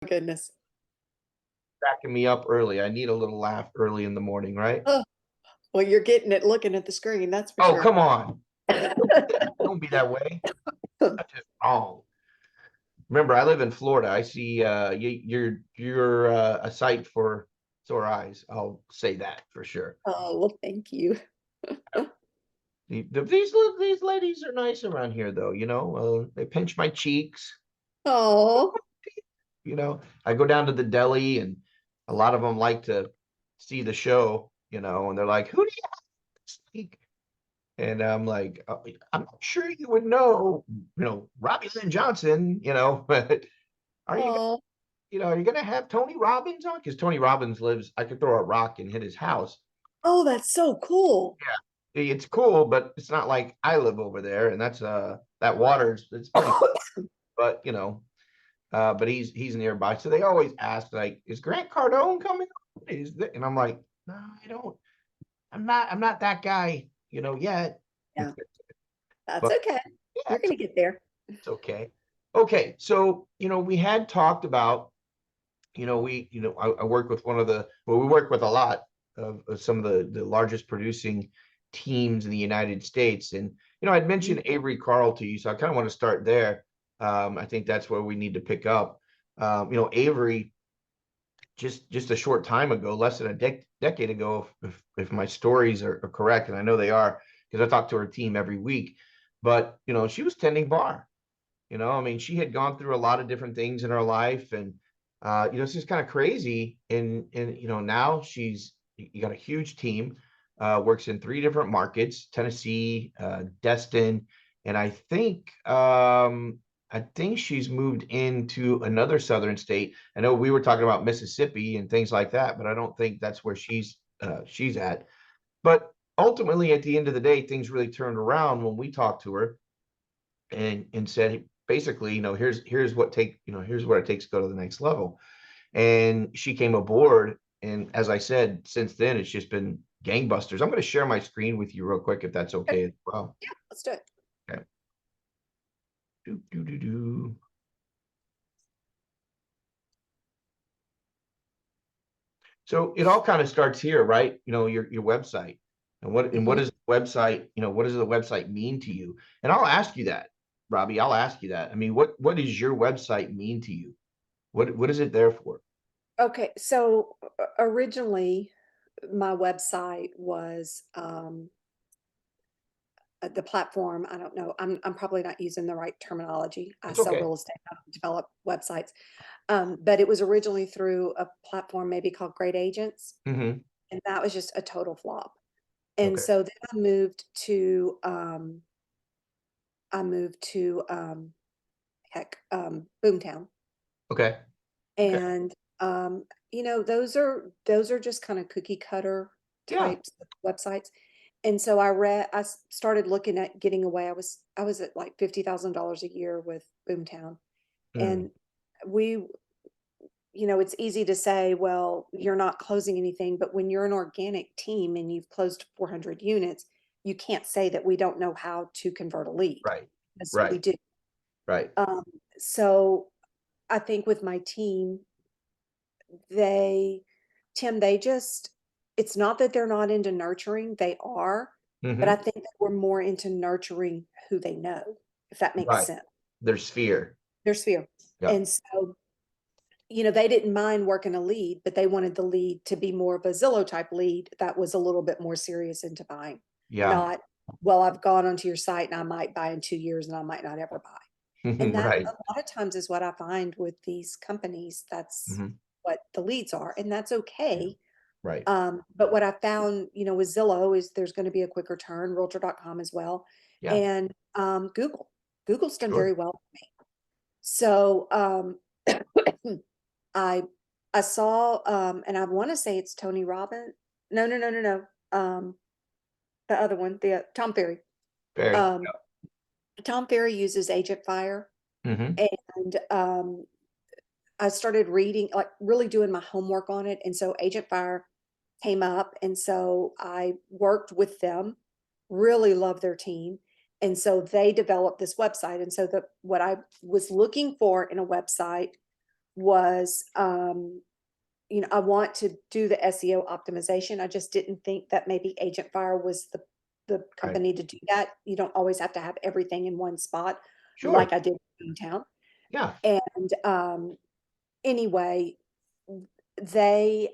Goodness. Backing me up early. I need a little laugh early in the morning, right? Oh, well, you're getting it looking at the screen, that's for Oh, sure. come on. Don't be that way. That's just wrong. Remember, I live in Florida. I see you're a sight for sore eyes. I'll say that for sure. Oh, well, thank you. These ladies are nice around here, though. They pinch my cheeks. Oh, I go down to the deli, and a lot of them like to see the show. And they're like, "Who do you have this week?" And I'm like, "Oh, I'm not sure you would know, Robbie Lynn Johnson, but are you, oh, are you going to have Tony Robbins on? Because Tony Robbins lives, I could throw a rock and hit his house. oh, that's so cool. Yeah, it's cool, but it's not like I live over there, and that water's it's pretty, but but he's nearby. So they always ask, like, is Grant Cardone coming on? And I'm like, no, I don't. I'm not that guy, yet. Yeah, that's But okay. yeah, You're gonna get there. it's okay. Okay, so we had talked about, I work with we work with a lot of some of the largest producing teams in the United States, and I'd mentioned Mhm. Avery Carl to you, so I kind of want to start there. I think that's where we need to pick up. Avery, just a short time ago, less than a decade ago, if my stories are correct, and I know they are because I talk to her team every week. But she was tending bar. I mean, she had gone through a lot of different things in her life, and it's just kind of crazy. And now you got a huge team, works in 3 different markets: Tennessee, Destin, and I think she's moved into another southern state. I know we were talking about Mississippi and things like that, but I don't think that's where she's at. But ultimately, at the end of the day, things really turned around when we talked to her and said, basically, here's what it takes to go to the next level. And she came aboard, and as I said, since then it's just been gangbusters. I'm going to share my screen with you real quick, if that's Okay. okay as well. Yeah, let's do it. Okay. Do, do, do, do. So it all kind of starts here, right? Your website, and what Mhm. is the website? What does the website mean to you? And I'll ask you that, Robbie. I'll ask you that. I mean, what does your website mean to you? What is it there for? Okay, so originally my website was the platform. I don't know. I'm probably not using the right terminology. I It's sell okay. real estate. I don't develop websites. But it was originally through a platform maybe called Great Agents, Hmm. and that was just a total flop. And Okay. so then I moved to Boomtown. Okay. Okay. And those are just kind of cookie cutter Yeah. types of websites. And so I started looking at getting away. I was at like $50,000 a year with Boomtown. Mm, And we it's easy to say, well, you're not closing anything, but when you're an organic team and you've closed 400 units, you can't say that we don't know how to convert a lead, right. because we Right. do. Right. Um, so I think with my team, they, Tim, it's not that they're not into nurturing, they are, but I Hmm. think that we're more into nurturing who they know, if that makes Right. sense. There's fear. Their sphere. Yeah. And so they didn't mind working a lead, but they wanted the lead to be more of a Zillow type lead that was a little bit more serious into buying, Yeah. not, well, I've gone onto your site and I might buy in 2 years and I might not ever buy. And that a Right. lot of times is what I find with these companies. That's Hmm. what the leads are, and that's Yeah. okay. Right. But what I found, with Zillow is there's going to be a quicker turn, realtor.com as well. Yeah. And Google's done Sure. very well for me. So I I saw, and I want to say it's Tony Robbins. No, no, no, no, no. The other one, the Tom Ferry. Very. Um, Tom Ferry uses Agent Fire, Hmm. and I started reading, like really doing my homework on it, and so Agent Fire came up, and so I worked with them. Really love their team, and so they developed this website, and so what I was looking for in a website was, I want to do the SEO optimization. I just didn't think that maybe Agent Fire was the Right. company to do that. You don't always have to have everything in one spot Sure. like I did in town. Yeah. And anyway, they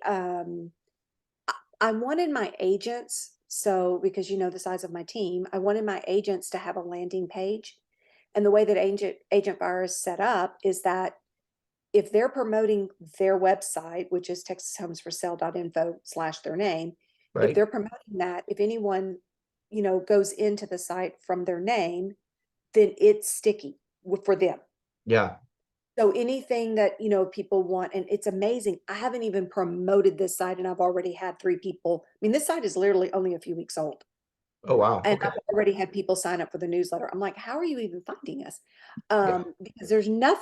I wanted my agents, so because you know the size of my team, I wanted my agents to have a landing page. And the way that Agent Fire is set up is that if they're promoting their website, which is Texashomesforsale.info / their name, if Right. they're promoting that, if anyone, goes into the site from their name, then it's sticky for them. Yeah. So anything that, people want, and it's amazing. I haven't even promoted this site and I've already had 3 people. I mean, this site is literally only a few weeks old. Oh, wow. And Okay. I've already had people sign up for the newsletter. I'm like, how are you even finding us? Yeah. Because there's no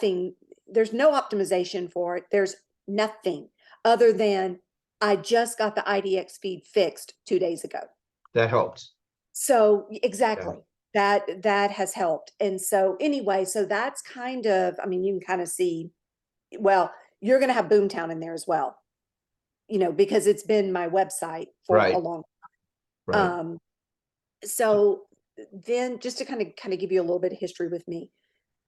optimization for it. There's nothing other than I just got the IDX feed fixed 2 days ago. That helps. So Yeah. exactly that has helped. And so anyway, so that's kind of, I mean, you can kind of see, well, you're going to have Boomtown in there as well, because it's been my website for a Right. long Right. time. So then just to kind of give you a little bit of history with me.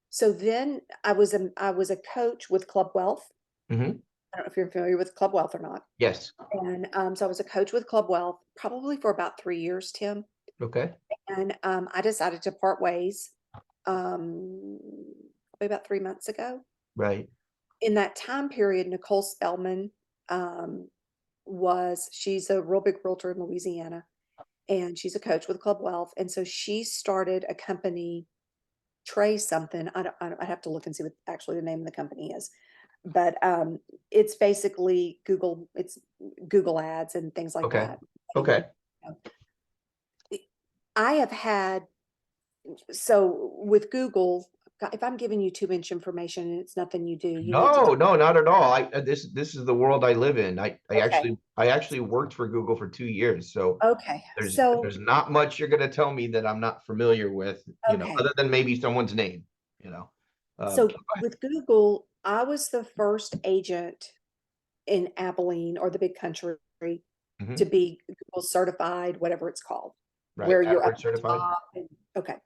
So then I was a coach with Club Wealth. Hmm. I don't know if you're familiar with Club Wealth or not. Yes. And so I was a coach with Club Wealth probably for about 3 years, Tim. Okay. And I decided to part ways um, probably about 3 months ago. Right. In that time period, Nicole Spellman um, she's a real big realtor in Louisiana, and she's a coach with Club Wealth. And so she started a company, Trey something. I'd have to look and see what actually the name of the company is. But it's basically it's Google ads and things like Okay. that. Okay. I have had, so with Google, if I'm giving you too much information and it's nothing you do, you need to No, tell no, not at all. This is the world I live in. I me. Okay. actually worked for Google for 2 years. So Okay. So, there's not much you're gonna tell me that I'm not familiar with, okay. other than maybe someone's name, you know. So with Google, I was the first agent in Abilene or the big country to Mhm. be Google certified, whatever it's called, Right. where you're up AdWords at the certified. top. Okay.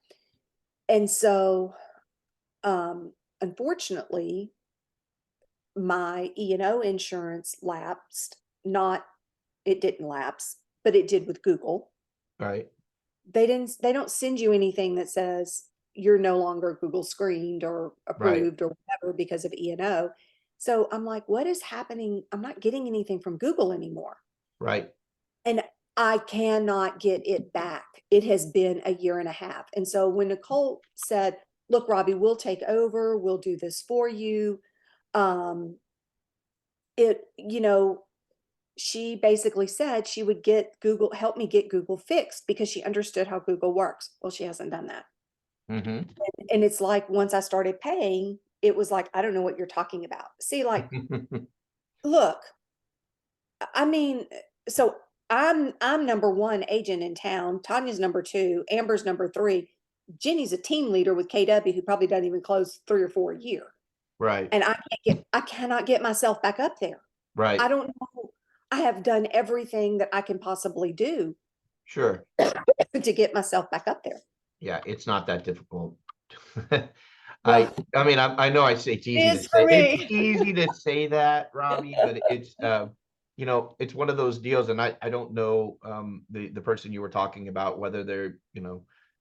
And so, um, unfortunately, my E&O insurance lapsed. Not, it didn't lapse, but it did with Google. Right. They don't send you anything that says you're no longer Google screened or Right. approved or whatever because of E&O. So I'm like, what is happening? I'm not getting anything from Google anymore. Right. And I cannot get it back. It has been a year and a half. And so when Nicole said, look, Robbie, we'll take over, we'll do this for you. Um, she basically said she would help me get Google fixed because she understood how Google works. Well, she hasn't done that. Hmm. And it's like, once I started paying, it was like, I don't know what you're talking about. See, like, look, I mean, so I'm number one agent in town. Tanya's number two. Amber's number three. Jenny's a team leader with KW who probably doesn't even close 3 or 4 a year. Right. And I cannot get myself back up there. I Right. don't know. I have done everything that I can possibly do Sure. to get myself back up there. Yeah, it's not that difficult. I Well, I mean, I know I say it is for it's me. easy to say that, Robbie, but it's one of those deals, and I don't know the person you were talking about, whether they're,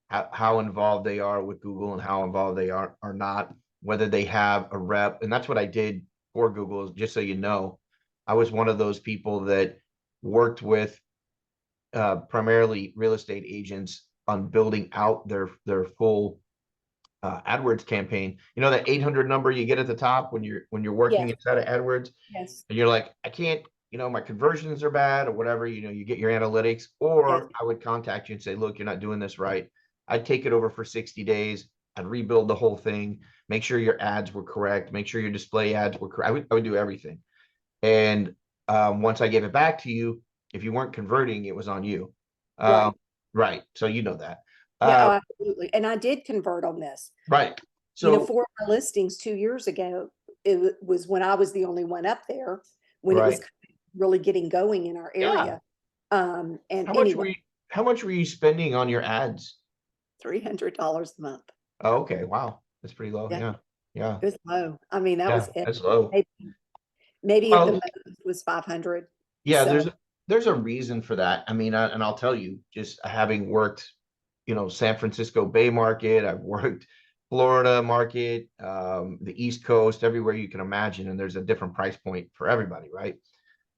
how involved they are with Google and how involved they are not, whether they have a rep. And that's what I did for Google, just so you know. I was one of those people that worked with primarily real estate agents on building out their full AdWords campaign. You know that 800 number you get at the top when you're working Yes, inside of AdWords, yes, and you're like, I can't, my conversions are bad or whatever. You get your analytics, yes, or I would contact you and say, look, you're not doing this right. I'd take it over for 60 days. I'd rebuild the whole thing, make sure your ads were correct, make sure your display ads were correct. I would do everything. And once I gave it back to you, if you weren't converting, it was on you. Um, right. right. So you know that. Yeah, Uh, oh, absolutely. And I did convert on this. right. So, 4 of my listings 2 years ago, was when I was the only one up there, when it was Right. really getting going in our Yeah. area. And How much anyway, were you, how much were you spending on your ads? $300 a month. Oh, okay. Wow. That's pretty low. Yeah, Yeah. Yeah. it was low. I mean, that Yeah. was it. That's low. Maybe at the Well, most was 500. yeah, So, there's a reason for that. I mean, and I'll tell you, just having worked, San Francisco Bay Market, I've worked Florida market, the East Coast, everywhere you can imagine, and there's a different price point for everybody, right?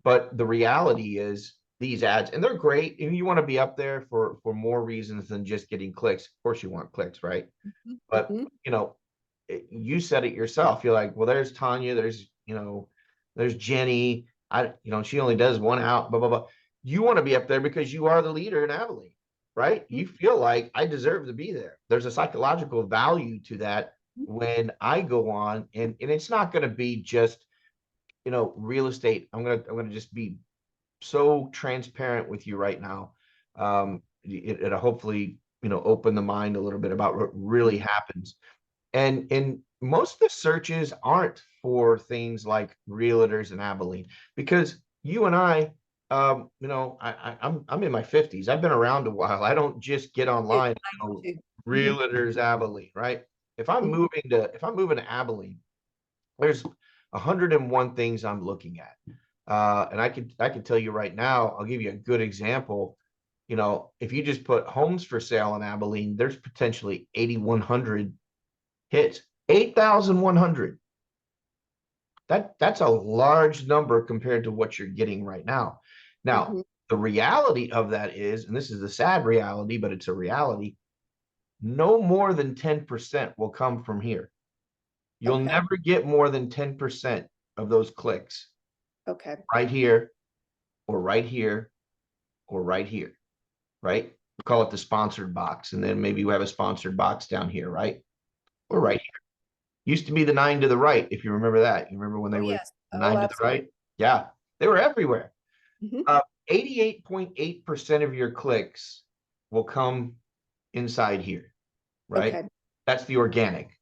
But the reality is these ads, and they're great, and you want to be up there for more reasons than just getting clicks. Of course, you want clicks, right? But mhm. you said it yourself. You're like, well, there's Tanya, there's Jenny. She only does one out, blah, blah, blah. You want to be up there because you are the leader in Abilene, right? You feel like I deserve to be there. There's a psychological value to that when I go on, and it's not going to be just, real estate. I'm gonna just be so transparent with you right now. It'll hopefully, open the mind a little bit about what really happens. And most of the searches aren't for things like realtors in Abilene, because you and I'm in my 50s. I've been around a while. I don't just get Too. online, I am too. Mhm, realtors Abilene, right? mhm. If I'm moving to Abilene, there's 101 things I'm looking at. And I can tell you right now, I'll give you a good example. If you just put homes for sale in Abilene, there's potentially 8,100 hits. 8,100. That's a large number compared to what you're getting right now. Now, Mhm. the reality of that is, and this is the sad reality, but it's a reality, no more than 10% will come from here. You'll Okay, never get more than 10% of those clicks okay. right here or right here or right here, right? We call it the sponsored box. And then maybe we have a sponsored box down here, right? Or Mhm. right here. Used to be the 9 to the right, if you remember that. You remember when Oh, they were yes. the Oh, 9 to the absolutely. right? Yeah, they were everywhere. Mhm. 88.8% of your clicks will come inside here, right? Okay. That's the organic.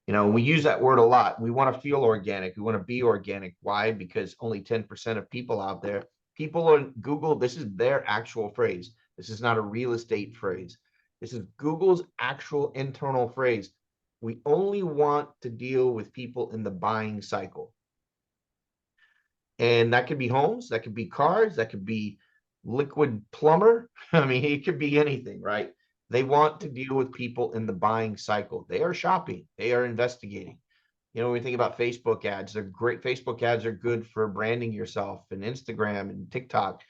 We use that word a lot. We want to feel organic. We want to be organic. Why? Because only 10% of people out there, people on Google, this is their actual phrase. This is not a real estate phrase. This is Google's actual internal phrase. We only want to deal with people in the buying cycle. And that could be homes, that could be cars, that could be liquid plumber. I mean, it could be anything, right? They want to deal with people in the buying cycle. They are shopping, they are investigating. When we think about Facebook ads, they're great. Facebook ads are good for branding yourself, and Instagram and TikTok.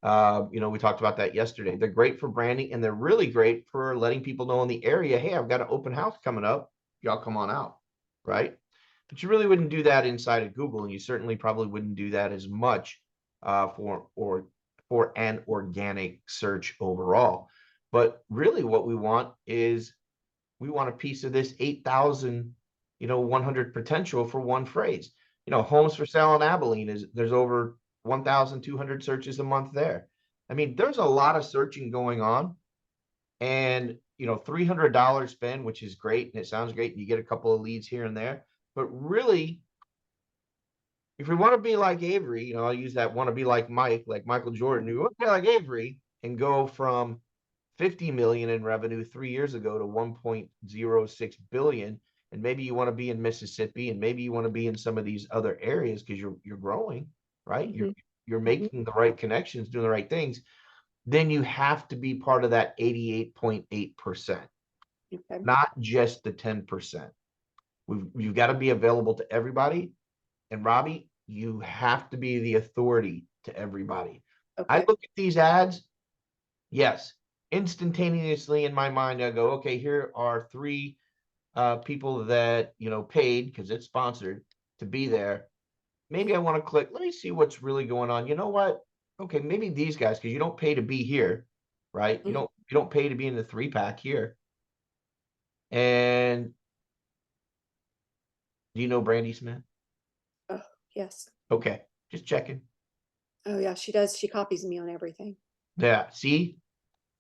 We talked about that yesterday. They're great for branding, and they're really great for letting people know in the area, hey, I've got an open house coming up. Y'all come on out, right? But you really wouldn't do that inside of Google, and you certainly probably wouldn't do that as much for an organic search overall. But really, what we want is we want a piece of this 8,000, 100 potential for one phrase. Homes for sale in Abilene there's over 1,200 searches a month there. I mean, there's a lot of searching going on, and $300 spend, which is great, and it sounds great, and you get a couple of leads here and there. But really, if we want to be like Avery, I'll use that want to be like like Michael Jordan. We want to be like Avery and go from 50 million in revenue 3 years ago to 1.06 billion. And maybe you want to be in Mississippi, and maybe you want to be in some of these other areas because you're growing, right? You're Mhm. you're Mhm. making the right connections, doing the right things. Then you have to be part of that 88.8%, Okay. not just the 10%. You've got to be available to everybody. And Robbie, you have to be the authority to everybody. I Okay. look at these ads, yes, instantaneously in my mind, I go, okay, here are three people that paid because it's sponsored to be there. Maybe I want to click. Let me see what's really going on. You know what? Okay, maybe these guys, because you don't pay to be here, right? You Mhm. don't pay to be in the 3-pack here. And do you know Brandy Smith? Oh, yes. Okay, just checking. Oh, yeah, she does. She copies me on everything. Yeah, see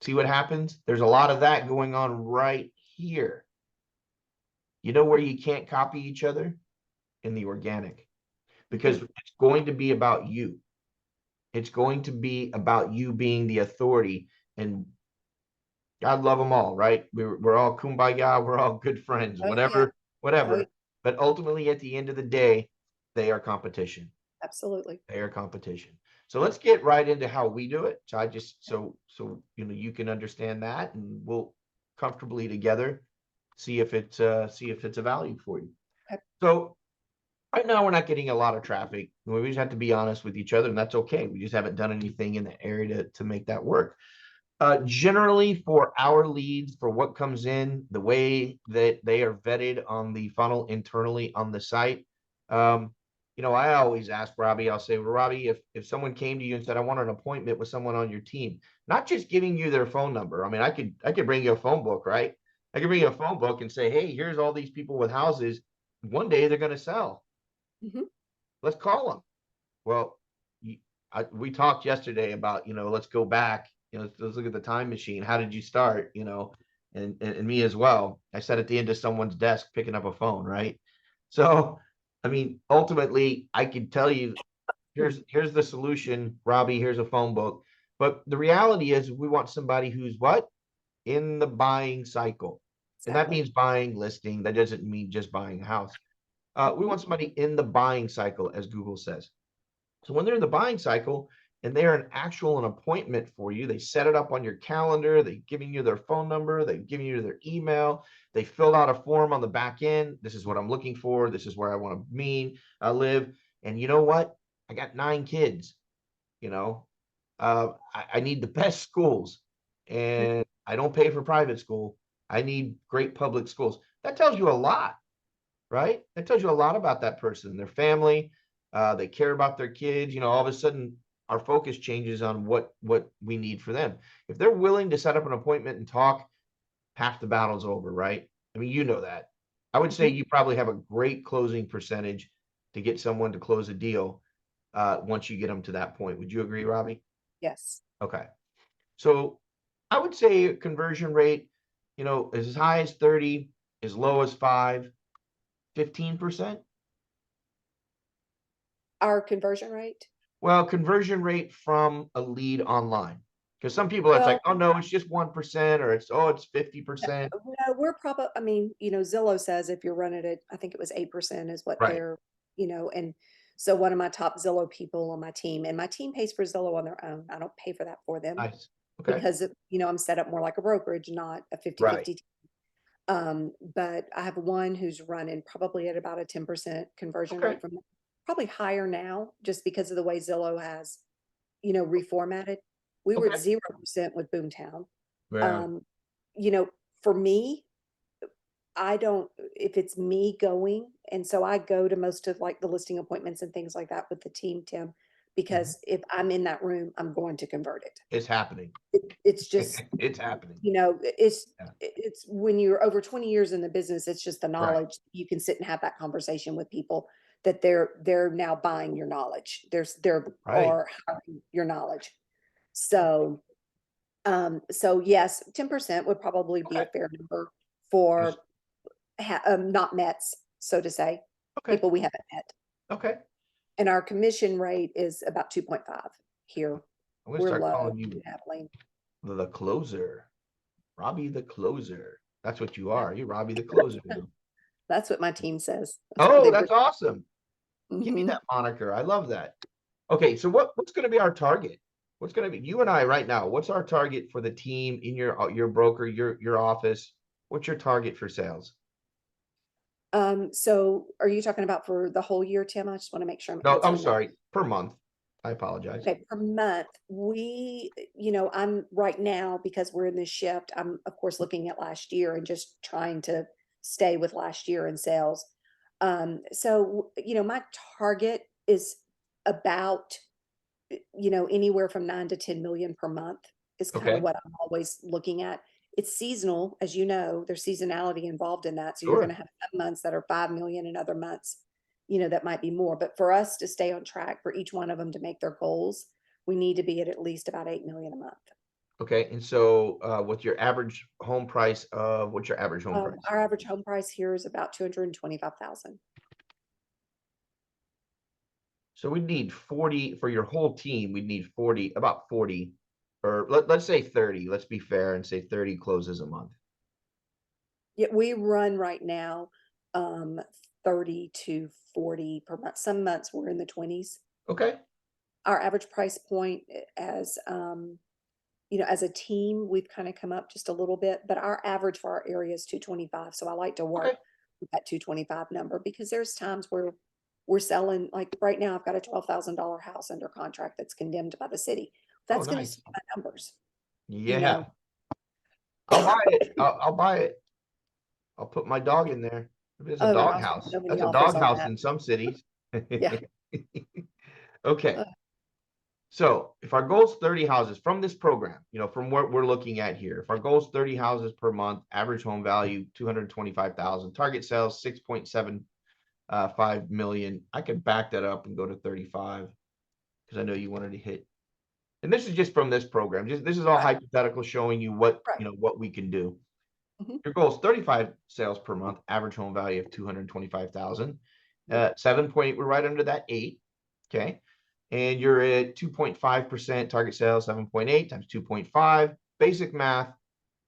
what happens? There's a lot of that going on right here. You know where you can't copy each other? in the organic, because it's going to be about you. It's going to be about you being the authority, and God love them all, right? We're all kumbaya, we're all good friends, Oh, yeah. Oh, yeah. whatever. But ultimately, at the end of the day, they are competition. Absolutely. They are competition. So let's get right into how we do it. So I just so you can understand that, and we'll comfortably together see if it's a value for you. Okay. So right now we're not getting a lot of traffic. We just have to be honest with each other, and that's okay. We just haven't done anything in the area to make that work. Generally, for our leads, for what comes in, the way that they are vetted on the funnel internally on the site, I always ask Robbie, I'll say, well, Robbie, if someone came to you and said, I want an appointment with someone on your team, not just giving you their phone number. I mean, I could bring you a phone book, right? I could bring you a phone book and say, hey, here's all these people with houses. One day they're going to sell. Mhm. Let's call them. Well, we talked yesterday about, let's go back, let's look at the time machine. How did you start? And me as well. I sat at the end of someone's desk picking up a phone, right? So, I mean, ultimately, I could tell you, here's the solution, Robbie, here's a phone book. But the reality is we want somebody who's what? In the buying cycle. And that Exactly. means buying, listing. That doesn't mean just buying a house. We Mhm. want somebody in the buying cycle, as Google says. So when they're in the buying cycle and they're an appointment for you, they set it up on your calendar, they giving you their phone number, they giving you their email, they filled out a form on the back end. This is what I'm looking for. This is where I want to live. And you know what? I got 9 kids, you know, I need the best schools, Mhm. and I don't pay for private school. I need great public schools. That tells you a lot, right? That tells you a lot about that person, their family. They care about their kids. All of a sudden, our focus changes on what we need for them. If they're willing to set up an appointment and talk, half the battle's over, right? I mean, you know that. I would say Mhm. you probably have a great closing percentage to get someone to close a deal once you get them to that point. Would you agree, Robbie? Yes. Okay. So I would say conversion rate, as high as 30, as low as 5, 15%. Our conversion rate? Well, conversion rate from a lead online. Because some people, it's like, Well, oh no, it's just 1%, or it's 50%. no, we're probably, I mean, Zillow says if you're running it, I think it was 8% is what Right. they're, and so one of my top Zillow people on my team, and my team pays for Zillow on their own. I don't pay for that for them Nice. Okay. because, I'm set up more like a brokerage, not a Right. 50-50. But I have one who's running probably at about a 10% conversion Okay. rate from probably higher now, just because of the way Zillow has, reformatted. We were at Okay. 0% with Boomtown. Yeah. Um, you know, for me, I don't, if it's me going, and so I go to most of like the listing appointments and things like that with the team, Tim, Mhm. because if I'm in that room, I'm going to convert it. It's happening. It's just, It's happening. Yeah. it's when you're over 20 years in the business, it's just the Right. knowledge. You can sit and have that conversation with people that they're now buying your knowledge. They're Right. or hiring your knowledge. So, so yes, 10% would probably be Okay. a fair number Just for not Mets, so to say, okay. people we haven't met. Okay. And our commission rate is about 2.5 here. I'm gonna We're start low calling in you Abilene. the closer. Robbie the closer. That's what you are. You're Robbie the closer now. That's what my team says. That's what Oh, they that's awesome. Give me Mhm. that moniker. I love that. Okay, so what's going to be our target? What's going to be you and I right now? What's our target for the team in your broker, your office? What's your target for sales? So are you talking about for the whole year, Tim? I just want to make sure I'm No, I'm answering that. sorry, per month. I apologize. Okay, per month, I'm right now because we're in this shift. I'm of course looking at last year and just trying to stay with last year in sales. So my target is about anywhere from 9 to 10 million per month is kind of Okay, what I'm always looking at. It's seasonal, as you know, there's seasonality involved in that. So you're going sure. to have some months that are 5 million and other months, that might be more. But for us to stay on track for each one of them to make their goals, we need to be at least about 8 million a month. Okay, and so with your average home price of what's your average home price? Our average home price here is about 225,000. So we need 40 for your whole team. We'd need 40, about 40, or let's say 30. Let's be fair and say 30 closes a month. Yeah, we run right now, um, 30 to 40 per month. Some months we're in the 20s. Okay. Our average price point as a team, we've kind of come up just a little bit, but our average for our area is 225. So I like to Okay. work with that 225 number because there's times where we're selling, like right now, I've got a $12,000 house under contract that's condemned by the city. Oh, That's going to nice. swing my numbers, you Yeah. know. I'll buy it. I'll buy it. I'll put my dog in there. There's a Oh dog gosh, house. so many That's a offers dog on house that. in some cities. Yeah. Okay. Uh, So if our goal is 30 houses from this program, from what we're looking at here, if our goal is 30 houses per month, average home value 225,000, target sales 6.75 million, I could back that up and go to 35 because I know you wanted to hit. And this is just from this program. This is all right, hypothetical, showing you what right. what we can do. Mhm. Your goal is 35 sales per month, average home value of 225,000. Yep. 7.8, we're right under that 8. Okay. And you're at 2.5% target sales, 7.8 times 2.5. Basic math,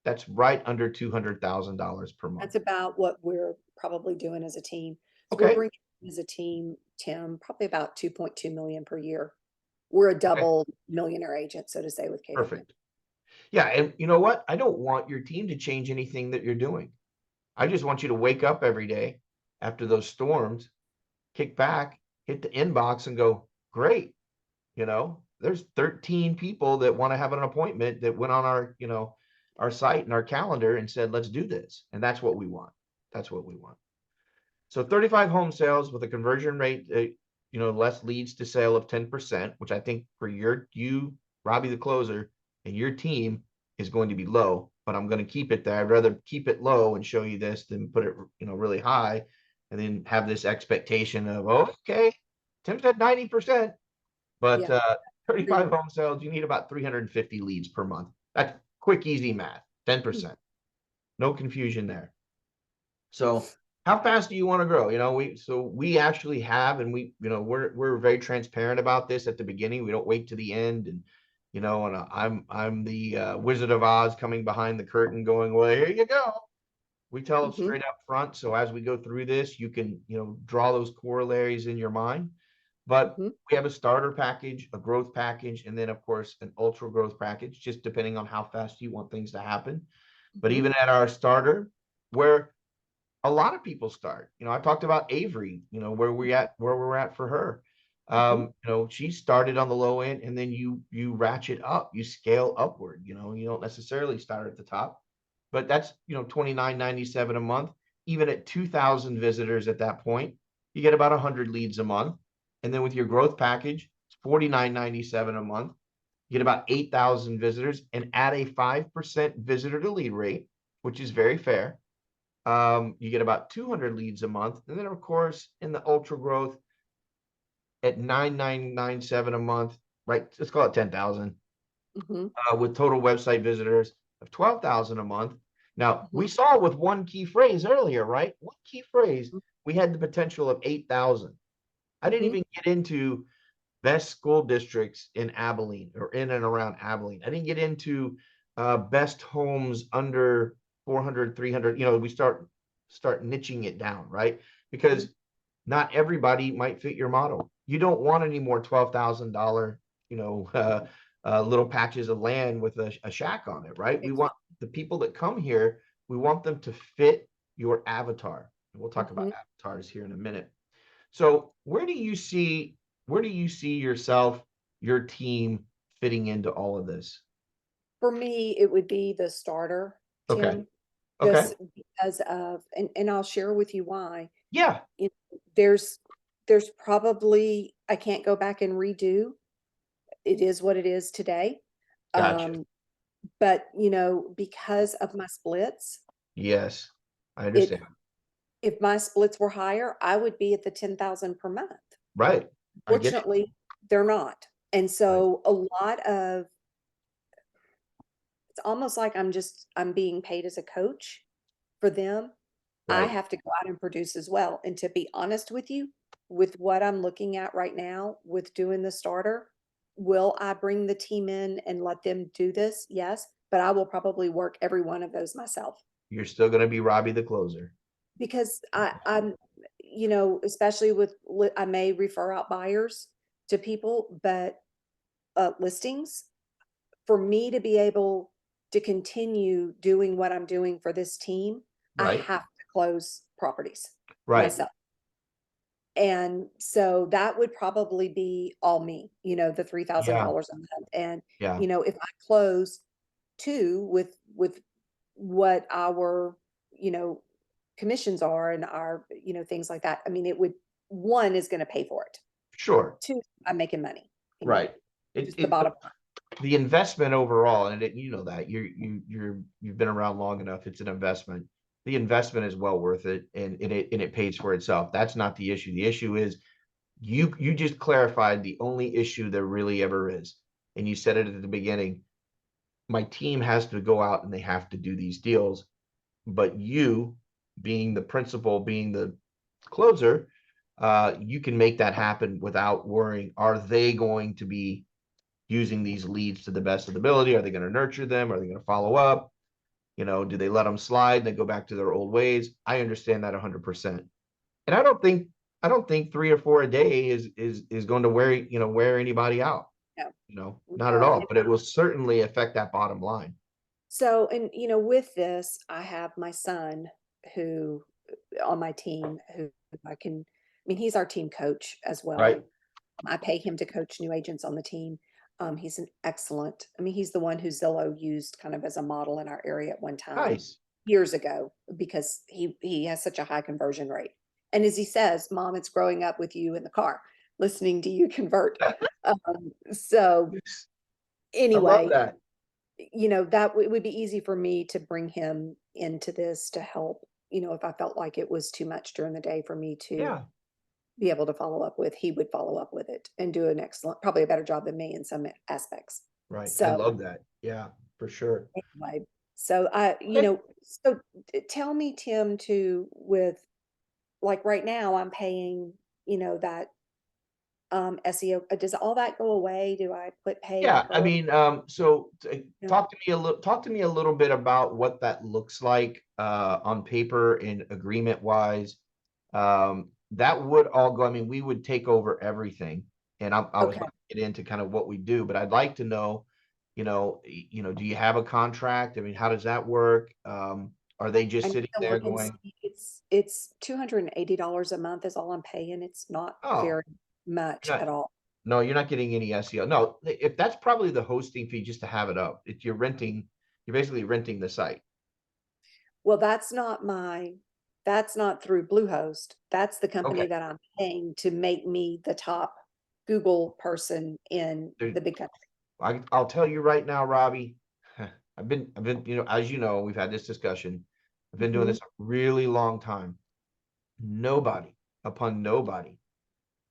that's right under $200,000 per month. That's about what we're probably doing as a team. So we're Okay. bringing as a team, Tim, probably about 2.2 million per year. We're a Okay. double millionaire agent, so to say, with KW. Perfect. Yeah. And you know what? I don't want your team to change anything that you're doing. I just want you to wake up every day after those storms, kick back, hit the inbox and go, great. There's 13 people that want to have an appointment that went on our site and our calendar and said, let's do this. And that's what we want. That's what we want. So 35 home sales with a conversion rate, less leads to sale of 10%, which I think for you, Robbie, the closer, and your team is going to be low, but I'm going to keep it there. I'd rather keep it low and show you this than put it, really high and then have this expectation of, oh, okay, Tim said 90%. But Yeah, agree 35 with home sales, you need about 350 leads per month. That's quick, easy math, you. 10%. No confusion there. So how fast do you want to grow? We actually have, and we're very transparent about this at the beginning. We don't wait to the end. And, I'm the Wizard of Oz coming behind the curtain going, well, here you go. We tell it Mhm, straight up front. So as we go through this, you can, draw those corollaries in your mind. But mhm, we have a starter package, a growth package, and then of course an ultra growth package, just depending on how fast you want things to happen. But mhm, even at our starter, where a lot of people start, I talked about Avery, where we're at for her. mhm, She started on the low end and then you ratchet up, you scale upward, you don't necessarily start at the top, but that's, 29.97 a month. Even at 2,000 visitors at that point, you get about 100 leads a month. And then with your growth package, it's 49.97 a month. You get about 8,000 visitors and at a 5% visitor to lead rate, which is very fair. You get about 200 leads a month. And then of course, in the ultra growth at 9,997 a month, right? Let's call it 10,000, mhm, with total website visitors of 12,000 a month. Now we mhm, saw with one key phrase earlier, right? One key phrase, we had the potential of 8,000. I didn't mhm, even get into best school districts in Abilene or in and around Abilene. I didn't get into best homes under 400, 300. We start niching it down, right? mhm. Because not everybody might fit your model. You don't want any more $12,000, little patches of land with a shack on it, right? We want Exactly. the people that come here, we want them to fit your avatar. And we'll talk about Mhm. avatars here in a minute. So where do you see yourself, your team fitting into all of this? For me, it would be the starter, Okay. Tim, Okay. just because of, and I'll share with you why. Yeah. You there's probably, I can't go back and redo. It is what it is today. Gotcha. Um, but because of my splits, Yes. I if understand. if my splits were higher, I would be at the 10,000 per month. Right. I get it. Fortunately, they're not. And Right. so a lot of it's almost like I'm being paid as a coach for them. I Right. have to go out and produce as well. And to be honest with you, with what I'm looking at right now with doing the starter, will I bring the team in and let them do this? Yes, but I will probably work every one of those myself You're still going to be Robbie the closer. because I'm, you know, especially with, I may refer out buyers to people, but listings, for me to be able to continue doing what I'm doing for this team, I Right. have to close properties Right. myself. And so that would probably be all me, you know, the Yeah. $3,000 a month. And, Yeah. you know, if I close two with what our, you know, commissions are and our, you know, things like that, I mean, it would, one is going to pay for it. Sure. Two, I'm making money. I mean, Right. It, just the it, bottom the investment overall, and you know that you've been around long enough. It's an investment. The investment is well worth it, and it pays for itself. That's not the issue. The issue is you just clarified the only issue there really ever is, and you said it at the beginning. My team has to go out and they have to do these deals, but you, being the principal, being the closer, you can make that happen without worrying. Are they going to be using these leads to the best of the ability? Are they going to nurture them? Are they going to follow up? You know, do they let them slide and they go back to their old ways? I understand that 100%. And I don't think 3 or 4 a day is going to wear anybody out. no, Not at no. all. But it will certainly affect that bottom line. So, and you know, with this, I have my son who on my team who I can, I mean, he's our team coach as Right. well. I pay him to coach new agents on the team. He's an excellent, I mean, he's the one who Zillow used kind of as a model in our area at one time Nice. years ago because he has such a high conversion rate. And as he says, Mom, it's growing up with you in the car, listening to you convert. So I love anyway, that. you know, that it would be easy for me to bring him into this to help, you know, if I felt like it was too much during the day for me to Yeah. be able to follow up with, he would follow up with it and do an excellent, probably a better job than me in some aspects. Right. I So love that. Yeah, for sure. anyway, so I, you Okay. know, so tell me, Tim, too, with like right now I'm paying, you know, that SEO, does all that go away? Do I put pay Yeah, I per, mean, so you know, talk to me a little bit about what that looks like on paper and agreement wise. That would all go. I mean, we would take over everything, and I was okay. about to get into kind of what we do, but I'd like to know, do you have a contract? I mean, how does that work? Are they I just need sitting to there look and going, see. It's $280 a month is all I'm paying. It's not oh, very much you're not, at all. no, you're not getting any SEO. No, if that's probably the hosting fee just to have it up. If you're basically renting the site. Well, that's not through Bluehost. That's the Okay. company that I'm paying to make me the top Google person in There, the big country. I'll tell you right now, Robbie, I've been, as you know, we've had this discussion. I've been doing Mhm, this a really long time. Nobody upon nobody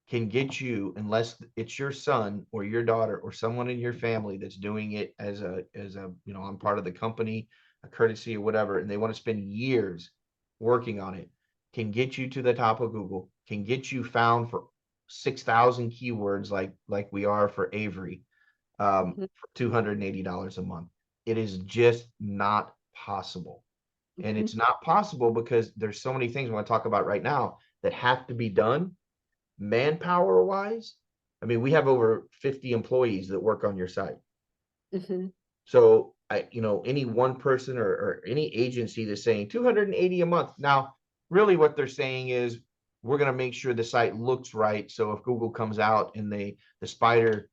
can get you unless it's your son or your daughter or someone in your family that's doing it as a I'm part of the company, a courtesy or whatever, and they want to spend years working on it, can get you to the top of Google, can get you found for 6,000 keywords like we are for Avery, mhm, for $280 a month. It is just not possible. And mhm, it's not possible because there's so many things we want to talk about right now that have to be done manpower wise. I mean, we have over 50 employees that work on your site. mhm, So any one person or any agency that's saying 280 a month. Now, really what they're saying is we're going to make sure the site looks right. So if Google comes out and the spider,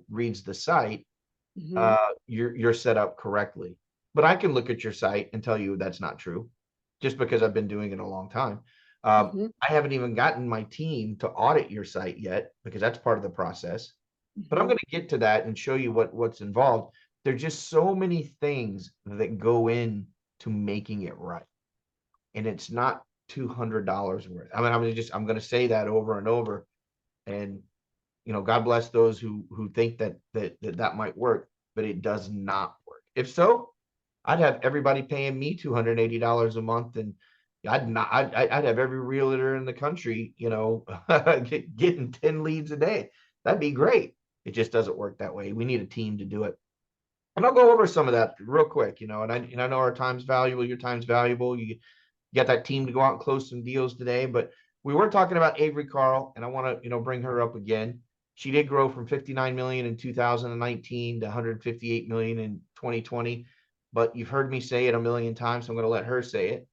reads the site, mhm, you're set up correctly. But I can look at your site and tell you that's not true, just because I've been doing it a long time. mhm, I haven't even gotten my team to audit your site yet because that's part of the process. But I'm mhm, going to get to that and show you what's involved. There's just so many things that go in to making it right, and it's not $200 worth. I mean, I'm going to say that over and over, and God bless those who think that might work, but it does not work. If so, I'd have everybody paying me $280 a month, and I'd have every realtor in the country, getting 10 leads a day. That'd be great. It just doesn't work that way. We need a team to do it. And I'll go over some of that real quick, and I know our time's valuable, your time's valuable. You get that team to go out and close some deals today, but we were talking about Avery Carl, and I want to, bring her up again. She did grow from 59 million in 2019 to 158 million in 2020, but you've heard me say it a million times, so I'm going to let her say it.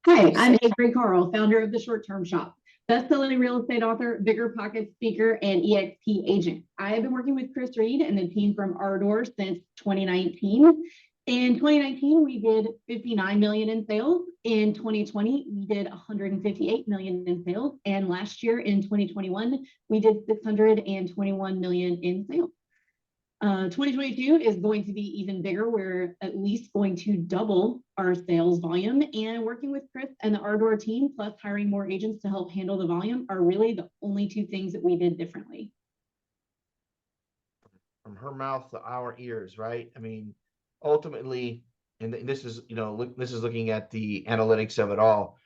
Hi, I'm Avery Carl, founder of The Short Term Shop, best-selling real estate author, Bigger Pockets speaker, and EXP agent. I have been working with Chris Reed and the team from Ardor since 2019. In 2019, we did 59 million in sales. In 2020, we did 158 million in sales. And last year in 2021, we did 621 million in sales. 2022 is going to be even bigger. We're at least going to double our sales volume, and working with Chris and the Ardor team, plus hiring more agents to help handle the volume, are really the only two things that we did differently. From her mouth to our ears, right? I mean, ultimately, and this is, this is looking at the analytics of it all.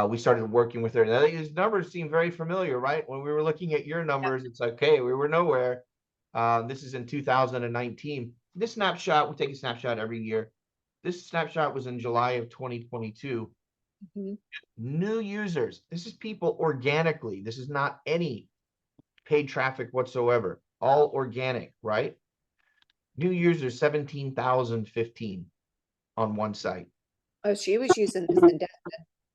We started working with her. Now, these numbers seem very familiar, right? When we were looking at your numbers, it's like, okay, we were nowhere. This is in 2019. This snapshot, we take a snapshot every year. This snapshot was in July of 2022. New users. This is people organically. This is not any paid traffic whatsoever. All organic, right? New users, 17,015 on one site. Oh, she was using this in depth.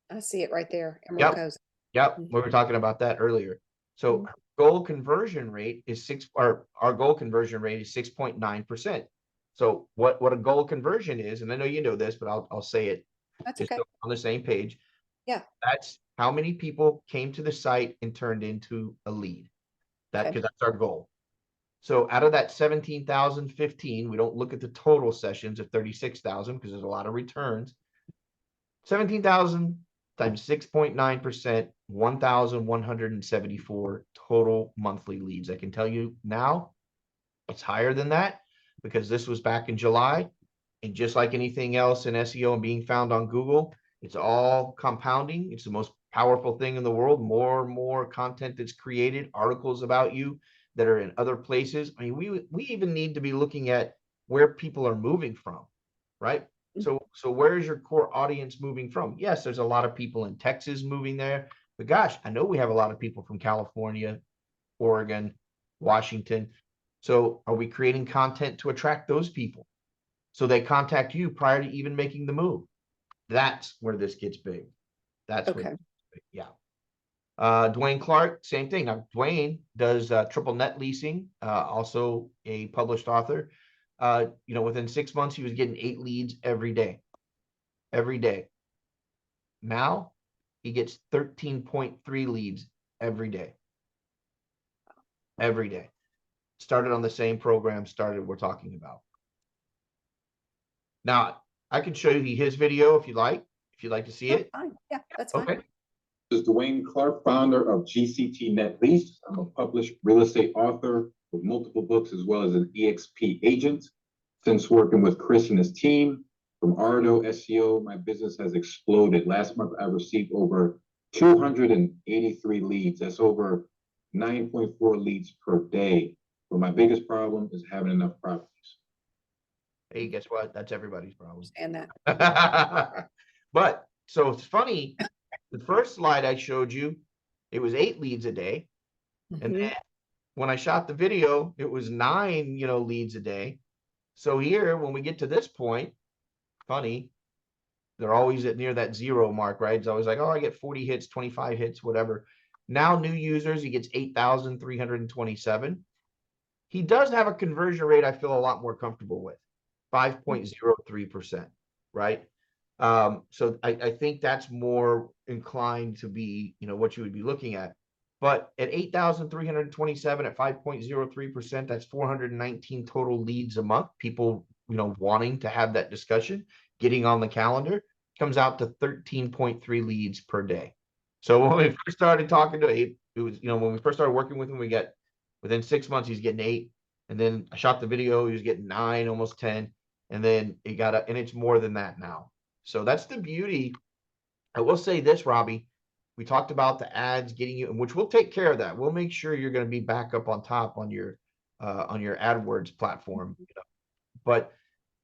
I see it right there. Emerald Coast. Yep. We were talking about that earlier. So goal conversion rate is our goal conversion rate is 6.9%. So what a goal conversion is, and I know you know this, but I'll say it. That's just okay. so on the same page. Yeah. That's how many people came to the site and turned into a lead. Because that's our goal. So out of that 17,015, we don't look at the total sessions of 36,000 because there's a lot of returns. 17,000 times 6.9%, 1,174 total monthly leads. I can tell you now it's higher than that because this was back in July. And just like anything else in SEO and being found on Google, it's all compounding. It's the most powerful thing in the world. More and more content that's created, articles about you that are in other places. I mean, we even need to be looking at where people are moving from, right? So where is your core audience moving from? Yes, there's a lot of people in Texas moving there, but gosh, I know we have a lot of people from California, Oregon, Washington. So are we creating content to attract those people so they contact you prior to even making the move? That's where this gets big. That's where, yeah. Dwayne Clark, same thing. Now, Dwayne does triple net leasing, also a published author. Within 6 months, he was getting 8 leads every day. Every day. Now he gets 13.3 leads every day. Every day. Started on the same program we're talking about. Now, I can show you his video if you'd like to see it. Fine. Yeah, that's fine. Okay. This is Dwayne Clark, founder of GCT Net Lease. I'm a published real estate author with multiple books as well as an EXP agent. Since working with Chris and his team from Ardo SEO, my business has exploded. Last month, I received over 283 leads. That's over 9.4 leads per day. But my biggest problem is having enough properties. Hey, guess what? That's everybody's problem. And that. But so it's funny. The first slide I showed you, it was 8 leads a day. And then when I shot the video, it was 9, leads a day. So here, when we get to this point, funny, they're always at near that 0 mark, right? It's always like, oh, I get 40 hits, 25 hits, whatever. Now, new users, he gets 8,327. He does have a conversion rate I feel a lot more comfortable with, 5.03%, right? So I think that's more inclined to be, what you would be looking at. But at 8,327 at 5.03%, that's 419 total leads a month. People, wanting to have that discussion, getting on the calendar, comes out to 13.3 leads per day. So when we first started talking to him, it was, when we first started working with him, we got within 6 months, he's getting 8. And then I shot the video, he was getting 9, almost 10. And then it got and it's more than that now. So that's the beauty. I will say this, Robbie, we talked about the ads getting you, which we'll take care of that. We'll make sure you're going to be back up on top on your AdWords platform. But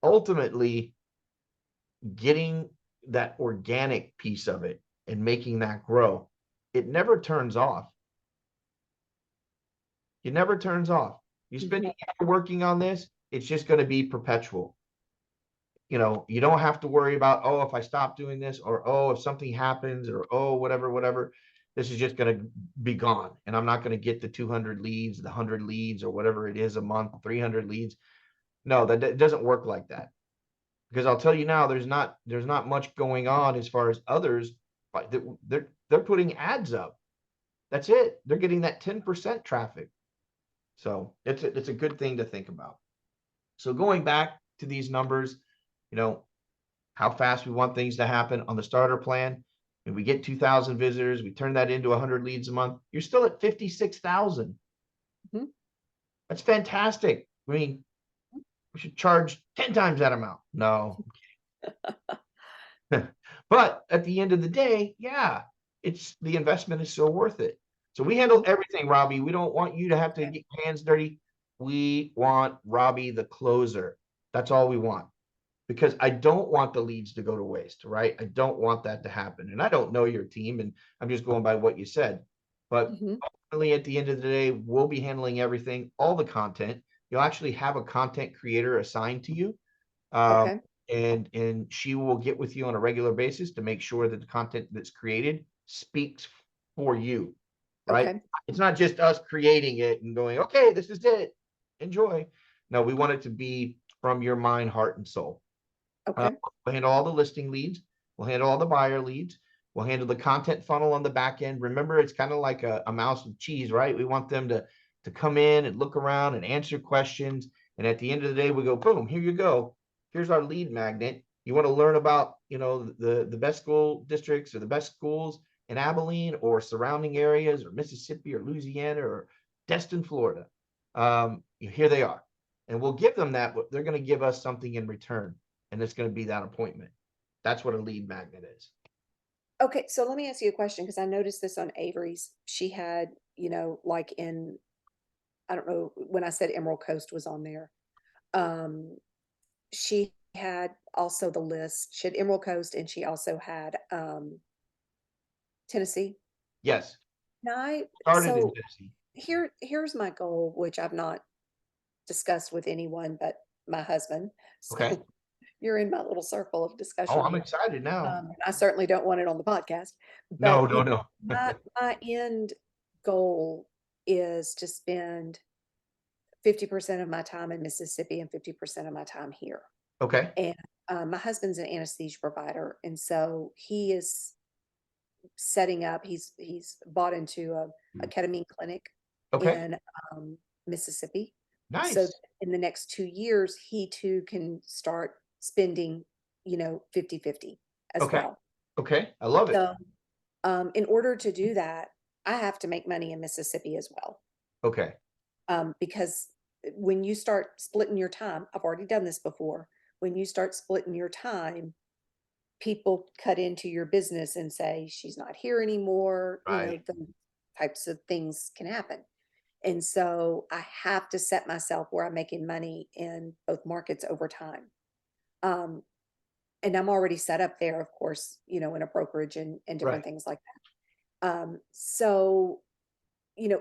ultimately, getting that organic piece of it and making that grow, it never turns off. It never turns off. You spend a year working on this, it's just going to be perpetual. You don't have to worry about, oh, if I stop doing this, or oh, if something happens, or oh, whatever. This is just going to be gone. And I'm not going to get the 200 leads, the 100 leads, or whatever it is a month, 300 leads. No, that doesn't work like that. Because I'll tell you now, there's not much going on as far as others, but they're putting ads up. That's it. They're getting that 10% traffic. So it's a good thing to think about. So going back to these numbers, how fast we want things to happen on the starter plan. If we get 2,000 visitors, we turn that into 100 leads a month, you're still at 56,000. That's fantastic. I mean, we should charge 10 times that amount. No. But at the end of the day, yeah, the investment is so worth it. So we handle everything, Robbie. We don't want you to have to get your hands dirty. We want Robbie the closer. That's all we want. Because I don't want the leads to go to waste, right? I don't want that to happen. And I don't know your team, and I'm just going by what you said. But ultimately, at the end of the day, we'll be handling everything, all the content. You'll actually have a content creator assigned to you. And she will get with you on a regular basis to make sure that the content that's created speaks for you, right? It's not just us creating it and going, okay, this is it, enjoy. No, we want it to be from your mind, heart, and soul. We'll handle all the listing leads. We'll handle all the buyer leads. We'll handle the content funnel on the back end. Remember, it's kind of like a mouse with cheese, right? We want them to come in and look around and answer questions. And at the end of the day, we go, boom, here you go. Here's our lead magnet. You want to learn about, the best school districts or the best schools in Abilene or surrounding areas or Mississippi or Louisiana or Destin, Florida. Here they are. And we'll give them that, but they're going to give us something in return. And it's going to be that appointment. That's what a lead magnet is. Okay, so let me ask you a question, because I noticed this on Avery's. She had, like I don't know, when I said Emerald Coast was on there. She had also the list. She had Emerald Coast, and she also had Tennessee. Yes. Started in Tennessee. Here's my goal, which I've not discussed with anyone but my husband. So you're in my little circle of discussion. Oh, I'm excited now. I certainly don't want it on the podcast. But no. My end goal is to spend 50% of my time in Mississippi and 50% of my time here. Okay. And my husband's an anesthesia provider, and so he is setting up. He's bought into a ketamine clinic in Mississippi. Nice. So in the next 2 years, he too can start spending, 50-50 as well. Okay. I love it. So, in order to do that, I have to make money in Mississippi as well. Okay. Because when you start splitting your time, I've already done this before. When you start splitting your time, people cut into your business and say, she's not here anymore. Right. The types of things can happen. And so I have to set myself where I'm making money in both markets over time. And I'm already set up there, of course, in a brokerage and different things like that. So,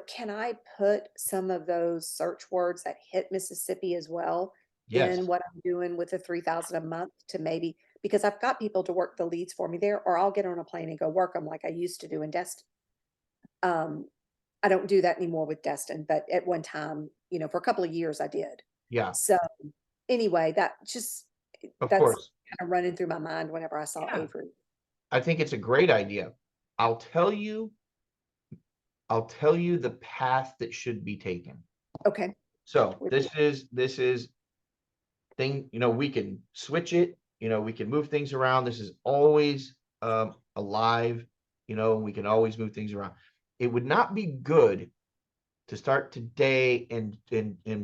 can I put some of those search words that hit Mississippi as well in what I'm doing with the 3,000 a month to maybe, because I've got people to work the leads for me there, or I'll get on a plane and go work them like I used to do in Destin. I don't do that anymore with Destin, but at one time, for a couple of years I did. Yeah. So anyway, that's course. kind of running through my mind whenever I saw Avery. I think it's a great idea. I'll tell you the path that should be taken. Okay. So this is thing, we can switch it, we can move things around. This is always alive, we can always move things around. It would not be good to start today and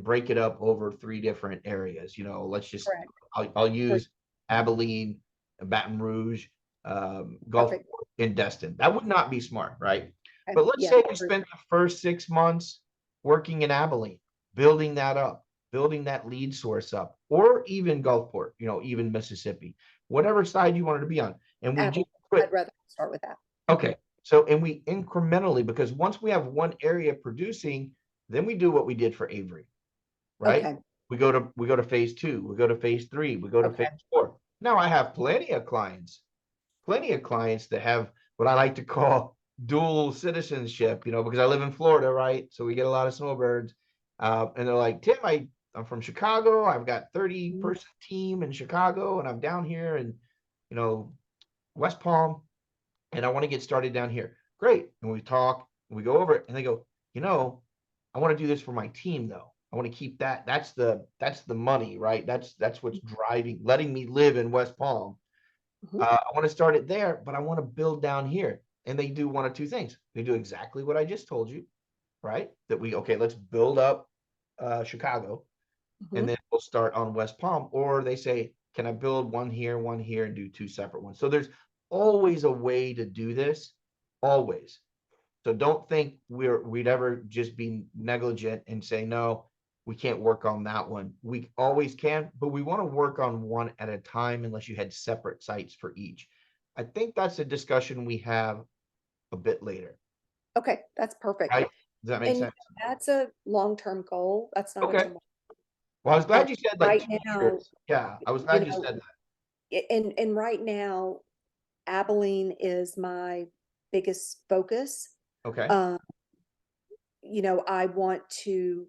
break it up over 3 different areas. Let's just, I'll use Abilene, Baton Rouge, Gulfport, Perfect. and Destin. That would not be smart, right? Okay, But let's yeah, say we true. spent the first 6 months working in Abilene, building that up, building that lead source up, or even Gulfport, even Mississippi, whatever side you wanted to be on. And we just Apple, put, I'd rather start with that. okay. So, and we incrementally, because once we have one area producing, then we do what we did for Avery, right? Okay, We go to phase 2, we go to phase 3, we go to okay. phase 4. Now I have plenty of clients that have what I like to call dual citizenship, because I live in Florida, right? So we get a lot of snowbirds. And they're like, Tim, I'm from Chicago. I've got 30-person team in Chicago, and I'm down here in, West Palm, and I want to get started down here. Great. And we talk, and we go over it, and they go, I want to do this for my team though. I want to keep that. That's the money, right? That's what's driving, letting me live in West Palm. Mhm. I want to start it there, but I want to build down here. And they do one of two things. They do exactly what I just told you, right? Okay, let's build up Chicago, and Mhm. then we'll start on West Palm. Or they say, can I build one here, and do two separate ones? So there's always a way to do this, always. So don't think we'd ever just be negligent and say, no, we can't work on that one. We always can, but we want to work on one at a time unless you had separate sites for each. I think that's a discussion we have a bit later, Okay, that's perfect. right? Does that make And sense? that's a long-term goal. That's not a Okay. tomorrow. Well, I was glad you said like Right 2 now, years. Yeah, I was you glad you know, said and right now, Abilene is my biggest focus. that. Okay. Um, I want to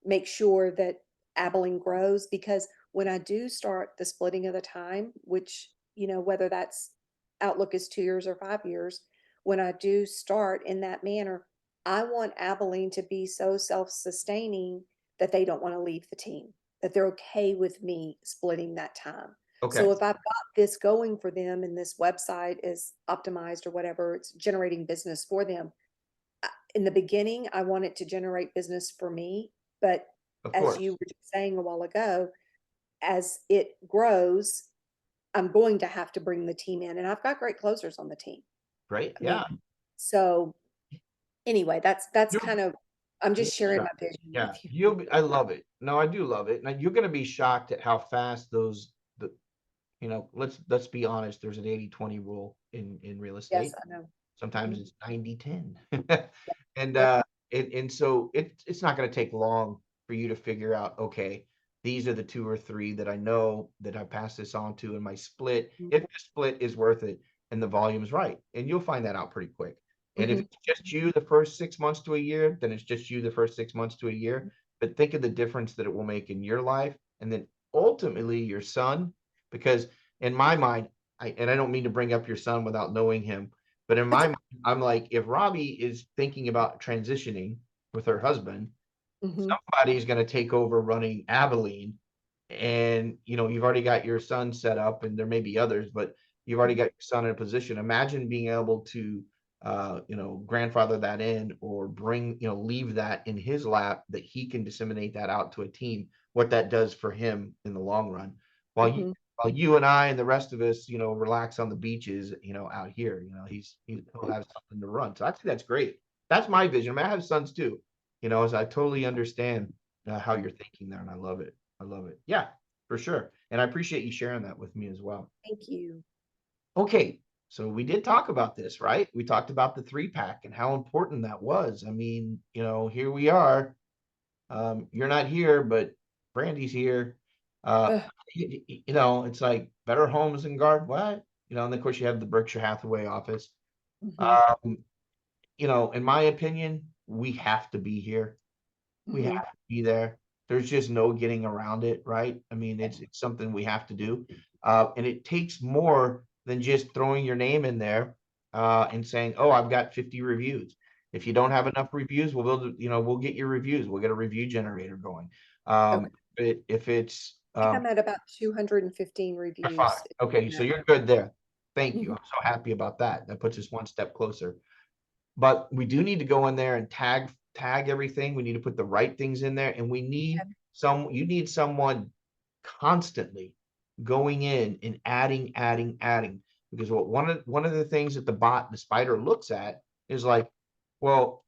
make sure that Abilene grows, because when I do start the splitting of the time, which, whether that's outlook is 2 years or 5 years, when I do start in that manner, I want Abilene to be so self-sustaining that they don't want to leave the team, that they're okay with me splitting that time. Okay. So if I've got this going for them and this website is optimized or whatever, it's generating business for them, in the beginning, I want it to generate business for me, but Of as you course. were just saying a while ago, as it grows, I'm going to have to bring the team in, and I've got great closers on the team. Great. I mean, Yeah. so anyway, that's You'll, kind of, I'm you'll just be sharing my shocked. vision Yeah. with you. I love it. No, I do love it. Now you're going to be shocked at how fast let's be honest, there's an 80-20 rule in real Yes, estate. I know. Sometimes Mhm. it's 90-10. And Yep. so it's not going to take long for you to figure out, okay, these are the 2 or 3 that I know that I pass this on to in my split, Mhm. if the split is worth it and the volume's right. And you'll find that out pretty quick. And if Mhm. it's just you the first 6 months to a year, then it's just you the first 6 months to a year. But think of the difference that it will make in your life, and then ultimately your son, because in my mind, and I don't mean to bring up your son without knowing him, but in my mind, I'm like, if Robbie is thinking about transitioning with her husband, Mhm. somebody's going to take over running Abilene. And, you've already got your son set up, and there may be others, but you've already got your son in a position. Imagine being able to, grandfather that in, or leave that in his lap, that he can disseminate that out to a team, what that does for him in the long run. While you, Mhm. while you and I and the rest of us, relax on the beaches, out here, he'll have something to run. So I think that's great. That's my vision. I mean, I have sons too, as I totally understand how you're thinking there, and I love it. I love it. Yeah, for sure. And I appreciate you sharing that with me as well. Thank you. Okay, so we did talk about this, right? We talked about the 3-pack and how important that was. I mean, here we are. You're not here, but Brandy's here. Uh, Ugh. it's like Better Homes and Guard, what? And of course you have the Berkshire Hathaway office. Mhm. Um, in my opinion, we have to be here. We have Mhm. to be there. There's just no getting around it, right? I mean, it's something we have to do. And it takes more than just throwing your name in there and saying, oh, I've got 50 reviews. If you don't have enough reviews, we'll get your reviews. We'll get a review generator going. Okay. But if it's I think I'm at about 215 you're fine. reviews. Okay, so you're good there. Thank you. Mhm. I'm so happy about that. That puts us one step closer. But we do need to go in there and tag everything. We need to put the right things in there, and you need someone constantly going in and adding, because one of the things that the spider looks at is like, well,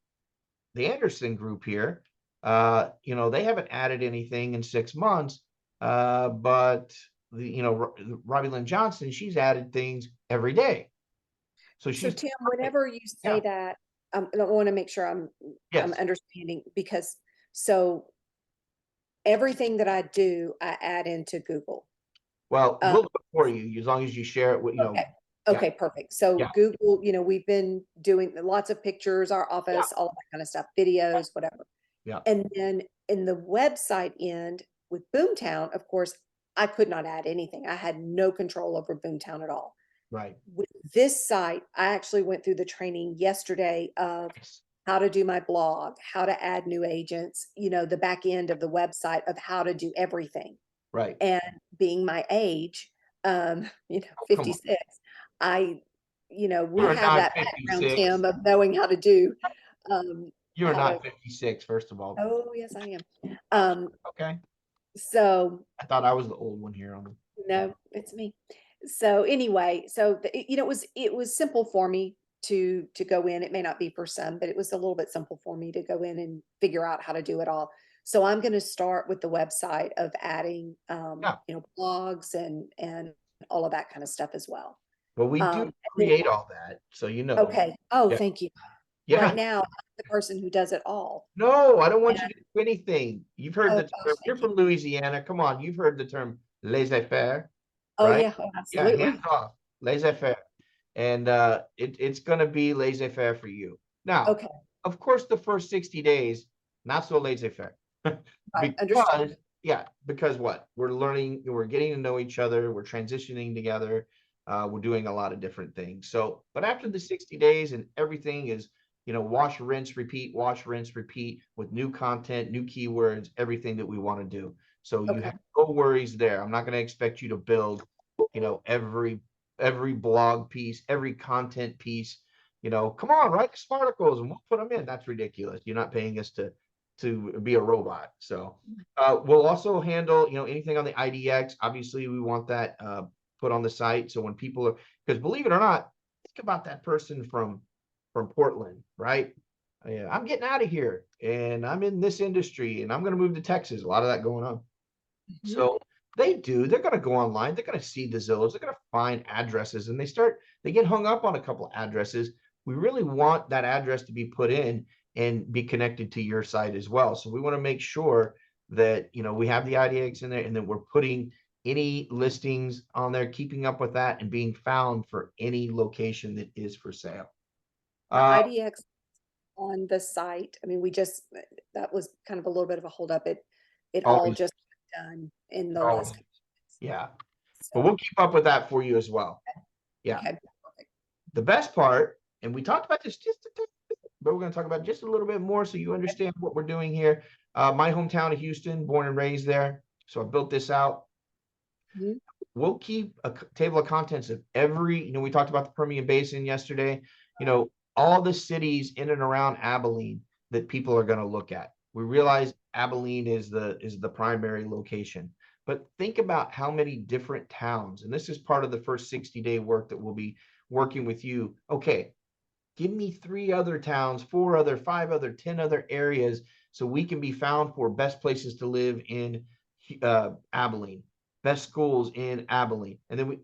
the Anderson group here, they haven't added anything in 6 months, but Robbie Lynn Johnson, she's added things every day. So So she's Tim, whenever you say Yeah. that, I want to make sure I'm Yes. understanding, because so everything that I do, I add into Google. Well, Um, we'll do it for you as long as you share it with, Okay. Okay, perfect. So Yeah. Google, we've been doing lots of pictures, our office, all of that kind of stuff, videos, whatever. Yeah. And then in the website end with Boomtown, of course, I could not add anything. I had no control over Boomtown at all. Right. With this site, I actually went through the training yesterday of how to do my blog, how to add new agents, the back end of the website of how to do everything. Right. And being my age, Come on. 56, we You're have not that background, 56. Tim, of knowing how to do, You're how not 56, first of all. oh, yes, I am. Okay. So I thought I was the old one here on them. no, it's me. So anyway, it was simple for me to go in. It may not be for some, but it was a little bit simple for me to go in and figure out how to do it all. So I'm going to start with the website of adding, Yeah. blogs and all of that kind of stuff as well. Well, we do And then- create all that, so Okay. Oh, Yeah. thank you. Yeah. Right now, I'm the person who does it all. No, I don't want you to do anything. You've heard Oh, the gosh, term. You're thank you. from Louisiana. Come on, you've heard the term laissez-faire, Oh, right? yeah, Yeah, absolutely. hands off, laissez-faire, and it's gonna be laissez-faire for you. Now, Okay. of course, the first 60 days, not so laissez-faire, Right. Understood. because what? We're learning, we're getting to know each other, we're transitioning together, we're doing a lot of different things. So, but after the 60 days and everything is, wash, rinse, repeat with new content, new keywords, everything that we want to do. So you Okay. have no worries there. I'm not going to expect you to build, every blog piece, every content piece. Come on, write some articles and we'll put them in. That's ridiculous. You're not paying us to be a robot. So we'll also handle, anything on the IDX. Obviously, we want that put on the site. So when people are, because believe it or not, think about that person from Portland, right? Yeah, I'm getting out of here and I'm in this industry and I'm going to move to Texas. A lot of that going on. So they're going to go online. They're going to see the Zillows. They're going to find addresses and they get hung up on a couple of addresses. We really want that address to be put in and be connected to your site as well. So we want to make sure that, we have the IDX in there and that we're putting any listings on there, keeping up with that and being found for any location that is for sale. The IDX on the site, I mean, that was kind of a little bit of a holdup. It all Always. just got done in the Always. last couple of Yeah. months. But we'll keep up with that for you as well. Yeah. Okay, perfect. The best part, and we talked about this but we're going to talk about just a little bit more so you understand what we're doing here. My hometown of Houston, born and raised there. So I built this out. Mhm. We'll keep a table of contents of every, we talked about the Permian Basin yesterday, all the cities in and around Abilene that people are going to look at. We realize Abilene is the primary location, but think about how many different towns, and this is part of the first 60-day work that we'll be working with you. Okay, give me 3 other towns, 4 other, 5 other, 10 other areas so we can be found for best places to live in Abilene, best schools in Abilene. And then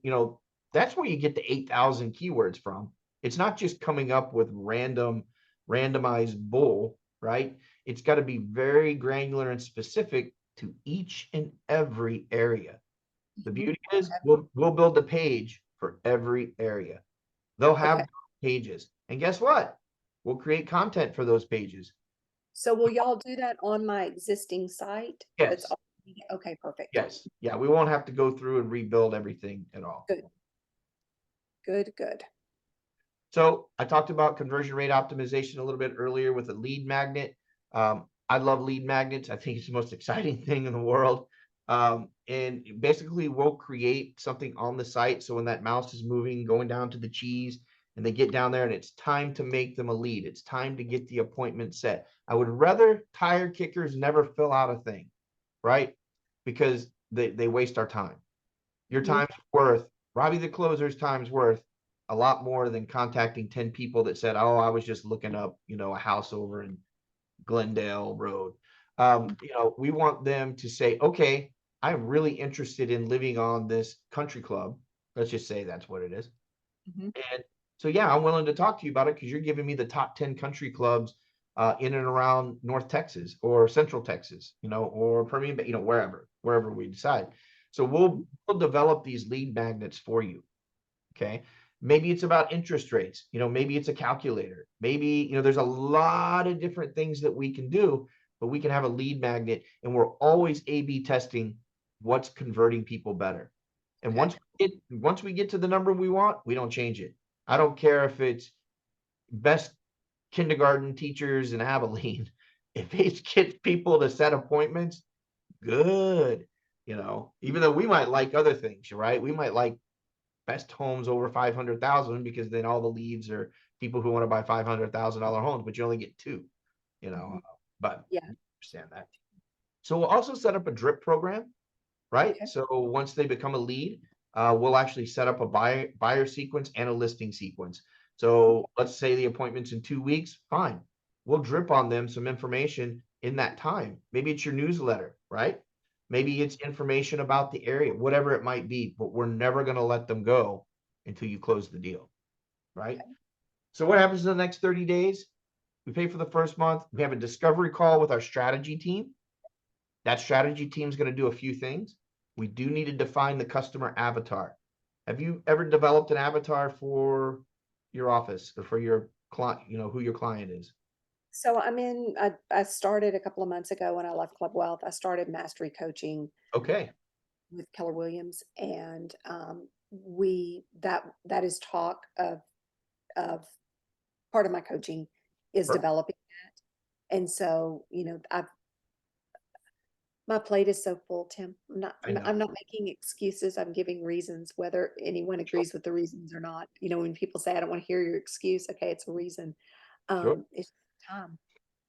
that's where you get the 8,000 keywords from. It's not just coming up with randomized bull, right? It's got to be very granular and specific to each and every area. The beauty is we'll build a page for every area. They'll have pages. And guess what? We'll create content for those pages. So will y'all do that on my existing site? Yes. Okay, perfect. Yes. Yeah, we won't have to go through and rebuild everything at all. Good. So I talked about conversion rate optimization a little bit earlier with a lead magnet. I love lead magnets. I think it's the most exciting thing in the world. And basically we'll create something on the site. So when that mouse is moving, going down to the cheese, and they get down there and it's time to make them a lead. It's time to get the appointment set. I would rather tire kickers never fill out a thing, right? Because they waste our time. Your Mhm. time's worth, Robbie the closer's time's worth a lot more than contacting 10 people that said, oh, I was just looking up, a house over in Glendale Road. We want them to say, okay, I'm really interested in living on this country club. Let's just say that's what it is. Mhm. And so, yeah, I'm willing to talk to you about it because you're giving me the top 10 country clubs in and around North Texas or Central Texas, or Permian, wherever we decide. So we'll develop these lead magnets for you. Okay. Maybe it's about interest rates, maybe it's a calculator, maybe, there's a lot of different things that we can do, but we can have a lead magnet and we're always A/B testing what's converting people better. And once we get to the number we want, we don't change it. I don't care if it's best kindergarten teachers in Abilene. If it gets people to set appointments, good. Even though we might like other things, right? We might like best homes over 500,000 because then all the leads are people who want to buy $500,000 homes, but you only get two, Mhm. but Yeah. I understand that. So we'll also set up a drip program, right? Okay. So once they become a lead, we'll actually set up a buyer sequence and a listing sequence. So let's say the appointment's in 2 weeks, fine. We'll drip on them some information in that time. Maybe it's your newsletter, right? Maybe it's information about the area, whatever it might be, but we're never going to let them go until you close the deal, right? So what happens in the next 30 days? We pay for the first month. We have a discovery call with our strategy team. That strategy team is going to do a few things. We do need to define the customer avatar. Have you ever developed an avatar for your office or for your client, who your client is? So I started a couple of months ago when I left Club Wealth. I started mastery coaching Okay. with Keller Williams, and that is talk of part of my coaching is Perfect. developing that. And so, my plate is so full, Tim. I know. I'm not making excuses. I'm giving reasons, whether anyone Sure. agrees with the reasons or not. When people say, I don't want to hear your excuse, okay, it's a reason. Sure. It's time.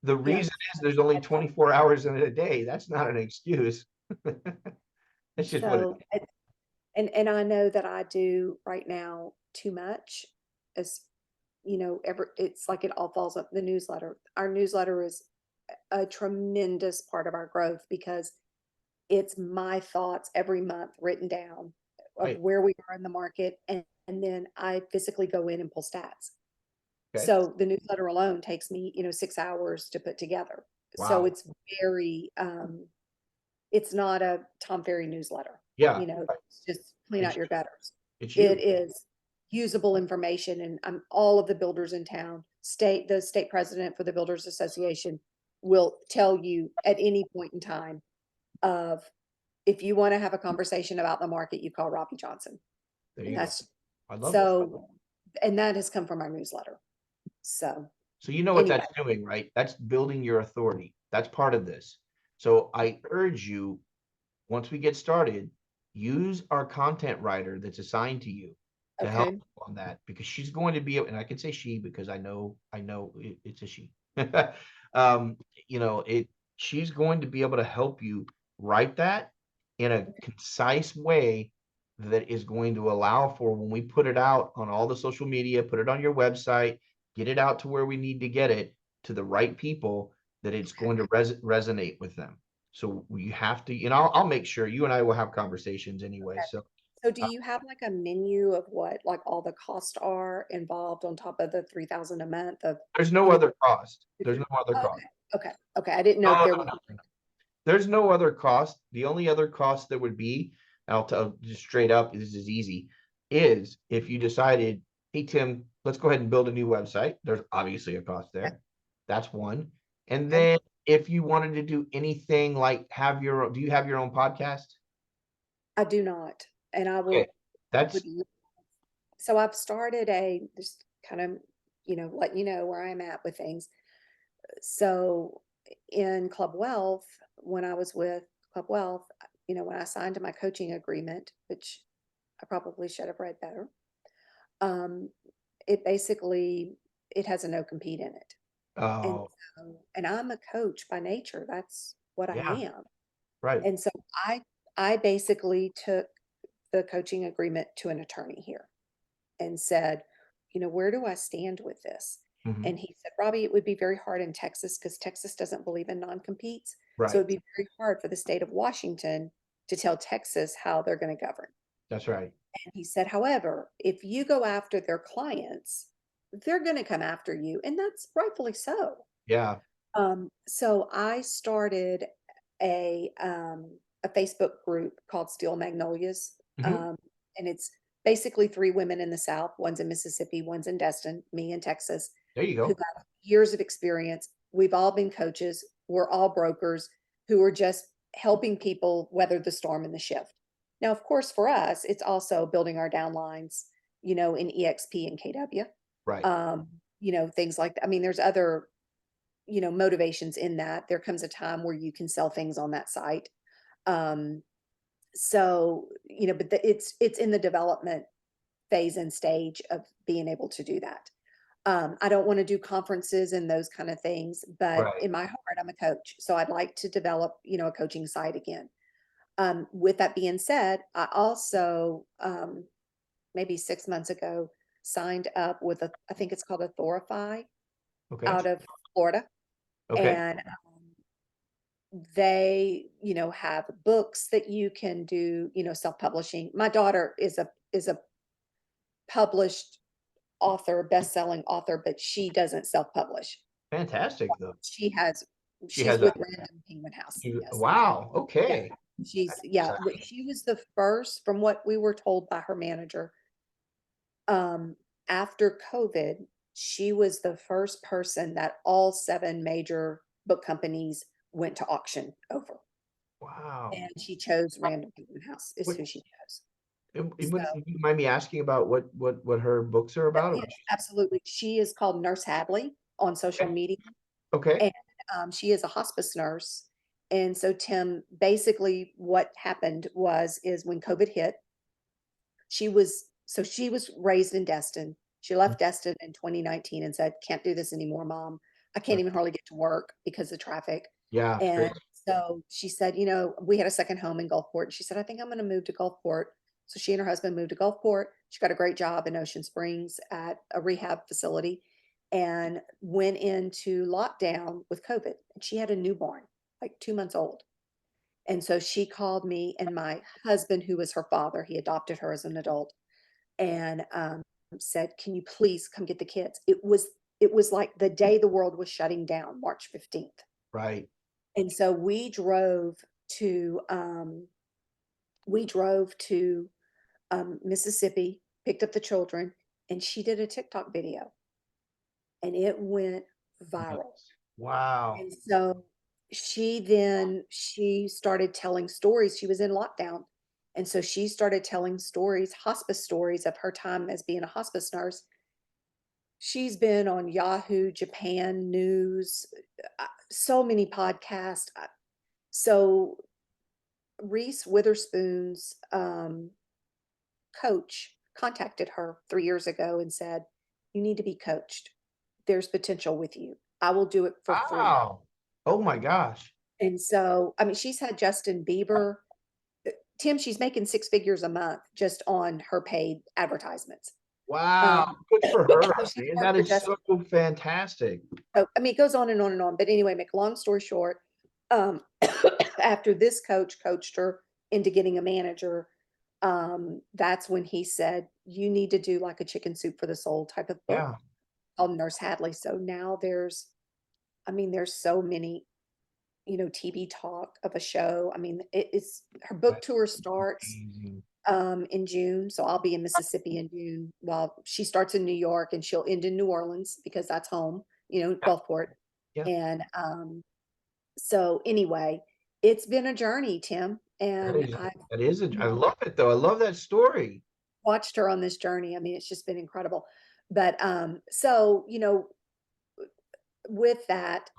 The You know, reason is there's only 24 hours in a day. That's not an excuse. It's just what it so, and I know that I do right now too much as, it's like it all falls up the newsletter. Our newsletter is a tremendous part of our growth because it's my thoughts every month written down of right. where we are in the market. And then I physically go in and pull stats. Okay. So the newsletter alone takes me, 6 hours to put together. So Wow. it's very, it's not a Tom Ferry newsletter, Yeah. Right. it's just clean It's out your gutters. it's It you. is usable information, and all of the builders in town, the state president for the Builders Association will tell you at any point in time of, if you want to have a conversation about the market, you call Robbie Johnson. There And you go. that's I love it. so, and that has come from our newsletter. So So you know what anyway, that's doing, right? That's building your authority. That's part of this. So I urge you, once we get started, use our content writer that's assigned to you to help okay. on that because she's going to be, and I can say she because I know it's a she. um, she's going to be able to help you write that in a concise way that is going to allow for when we put it out on all the social media, put it on your website, get it out to where we need to get it to the right people, that it's going to resonate with them. So you have to, I'll make sure you and I will have conversations anyway. So So do you have like a menu of what like all the costs are involved on top of the 3,000 a month of, there's no you know, other cost. There's no other oh, cost. okay. I didn't know if No, there no, was. no. There's no other cost. The only other cost there would be, and I'll tell just straight up, this is easy, is if you decided, hey, Tim, let's go ahead and build a new website. There's obviously a cost there. That's one. And Okay. then if you wanted to do anything like do you have your own podcast? I do not, and I Okay. would, so I've started just kind of, letting you know where I'm at with things. So in Club Wealth, when I was with Club Wealth, when I signed to my coaching agreement, which I probably should have read better, um, it basically, it has a no compete in it. And Oh, and I'm a coach by nature. That's what I yeah, am. right. And so I basically took the coaching agreement to an attorney here and said, where do I stand with this? Mhm. And he said, Robbie, it would be very hard in Texas because Texas doesn't believe in non-competes. So Right. it'd be very hard for the state of Washington to tell Texas how they're going to govern. That's right. And he said, however, if you go after their clients, they're going to come after you. And that's rightfully so. Yeah. So I started a Facebook group called Steel Magnolias. Mhm. And it's basically 3 women in the South. One's in Mississippi, one's in Destin, me in Texas, There you who go. have years of experience. We've all been coaches. We're all brokers who are just helping people weather the storm and the shift. Now, of course, for us, it's also building our downlines, in EXP and KW. Right. Things like that. I mean, there's other, motivations in that. There comes a time where you can sell things on that site. So, but it's in the development phase and stage of being able to do that. I don't want to do conferences and those kind of things, but Right. in my heart, I'm a coach. So I'd like to develop, a coaching site again. With that being said, I also, maybe 6 months ago, signed up with I think it's called Authorify Okay. out of Florida. Okay. And they, have books that you can do, self-publishing. My daughter is a published author, best-selling author, but she doesn't self-publish. Fantastic though. She's She has with Random Penguin House. Yes. wow. Yeah. Okay. But she was the first, from what we were told by her manager, after COVID, she was the first person that all 7 major book companies went to auction over. Wow. And she chose Random Penguin House is What- who she chose. Would you mind me asking about what her books are about? Yeah, absolutely. She is called Nurse Hadley on social Okay. media, Okay. and she is a hospice nurse. And so, Tim, basically what happened is when COVID hit, she was raised in Destin. She left Destin in 2019 and said, "Can't do this anymore, Mom. I can't even hardly get to work because of traffic." Yeah. And Great. so she said, we had a second home in Gulfport. And she said, I think I'm going to move to Gulfport. So she and her husband moved to Gulfport. She got a great job in Ocean Springs at a rehab facility and went into lockdown with COVID. And she had a newborn, like 2 months old. And so she called me and my husband, who was her father, he adopted her as an adult, and said, "Can you please come get the kids?" It was like the day the world was shutting down, March 15th. Right. And so to we drove to Mississippi, picked up the children, and she did a TikTok video, and it went viral. Wow. And so she started telling stories. She was in lockdown. And so she started telling stories, hospice stories of her time as being a hospice nurse. She's been on Yahoo, Japan News, so many podcasts. So Reese Witherspoon's coach contacted her 3 years ago and said, "You need to be coached. There's potential with you. I will do it for free." Wow. Oh my gosh. And so, I mean, she's had Justin Bieber. Tim, she's making 6 figures a month just on her paid advertisements. Wow. Um, Good for her, so she's man. worked That for is Justin. so fantastic. So, I mean, it goes on and on and on. But anyway, make a long story short, um, after this coach coached her into getting a manager, that's when he said, "You need to do like a chicken soup for the soul type of book Yeah. called Nurse Hadley." So now there's so many, TV talk of a show. I mean, it's her book That's tour starts amazing. in June. So I'll be in Mississippi in June while she starts in New York and she'll end in New Orleans because that's home, Yeah. Gulfport. Yeah. And so anyway, it's been a journey, Tim, That and is I've that is I love it though. I love that story. watched her on this journey. I mean, it's just been incredible. But so, with that,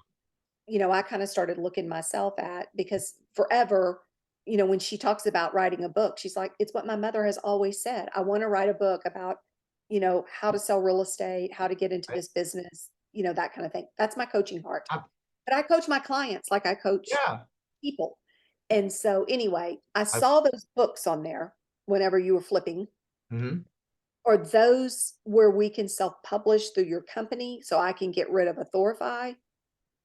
I kind of started looking myself at, because forever, when she talks about writing a book, she's like, it's what my mother has always said. I want to write a book about, how to sell real estate, how to get into Right. this business, that kind of thing. That's my coaching heart. I- But I coach my clients like I coach Yeah. people. And so anyway, I I saw those books on there whenever you were flipping. Mhm. Are those where we can self-publish through your company so I can get rid of Authorify?